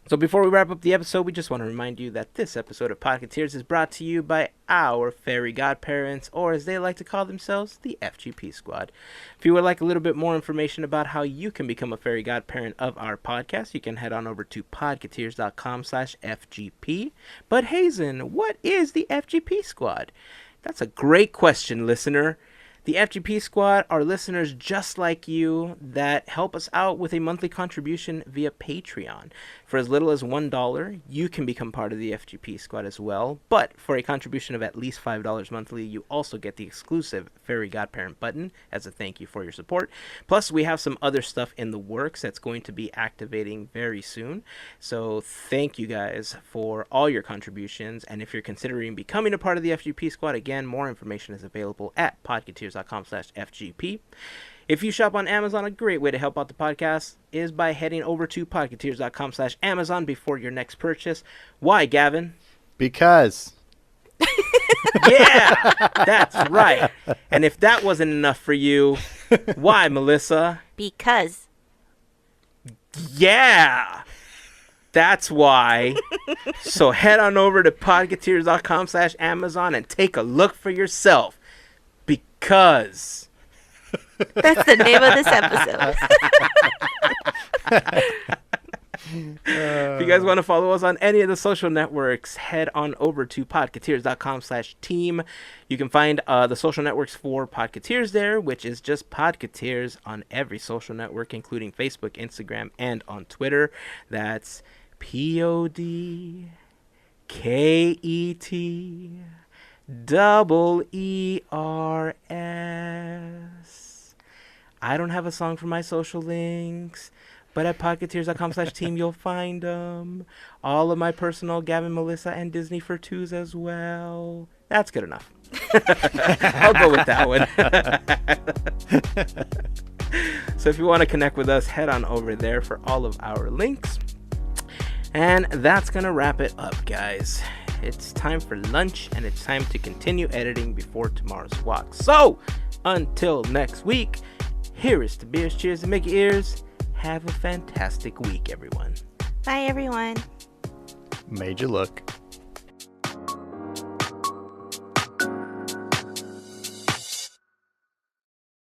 So before we wrap up the episode, we just want to remind you that this episode of Podketeers is brought to you by our Fairy Godparents, or as they like to call themselves, the FGP Squad. If you would like a little bit more information about how you can become a Fairy Godparent of our podcast, you can head on over to podketeers.com/FGP. But Heyzen, what is the FGP Squad? That's a great question, listener. The FGP Squad are listeners just like you that help us out with a monthly contribution via Patreon. For as little as $1, you can become part of the FGP Squad as well. But for a contribution of at least $5 monthly, you also get the exclusive Fairy Godparent button as a thank you for your support. Plus, we have some other stuff in the works that's going to be activating very soon. So thank you guys for all your contributions. And if you're considering becoming a part of the FGP Squad, again, more information is available at podketeers.com/FGP. If you shop on Amazon, a great way to help out the podcast is by heading over to podketeers.com/Amazon before your next purchase. Why, Gavin? Because. Yeah, that's right. And if that wasn't enough for you, why, Melissa? Because. Yeah, that's why. So head on over to podketeers.com/Amazon and take a look for yourself. Because. That's the name of this episode. If you guys want to follow us on any of the social networks, head on over to podketeers.com/team. You can find the social networks for Podketeers there, which is just Podketeers on every social network, including Facebook, Instagram, and on Twitter. That's KETEERS. I don't have a song for my social links, but at podketeers.com/team you'll find them. All of my personal, Gavin, Melissa, and Disney for twos as well. That's good enough. I'll go with that one. So if you want to connect with us, head on over there for all of our links. And that's going to wrap it up, guys. It's time for lunch, and it's time to continue editing before tomorrow's walk. So, until next week, here is to beers, cheers, and Mickey ears. Have a fantastic week, everyone. Bye, everyone. Made you look.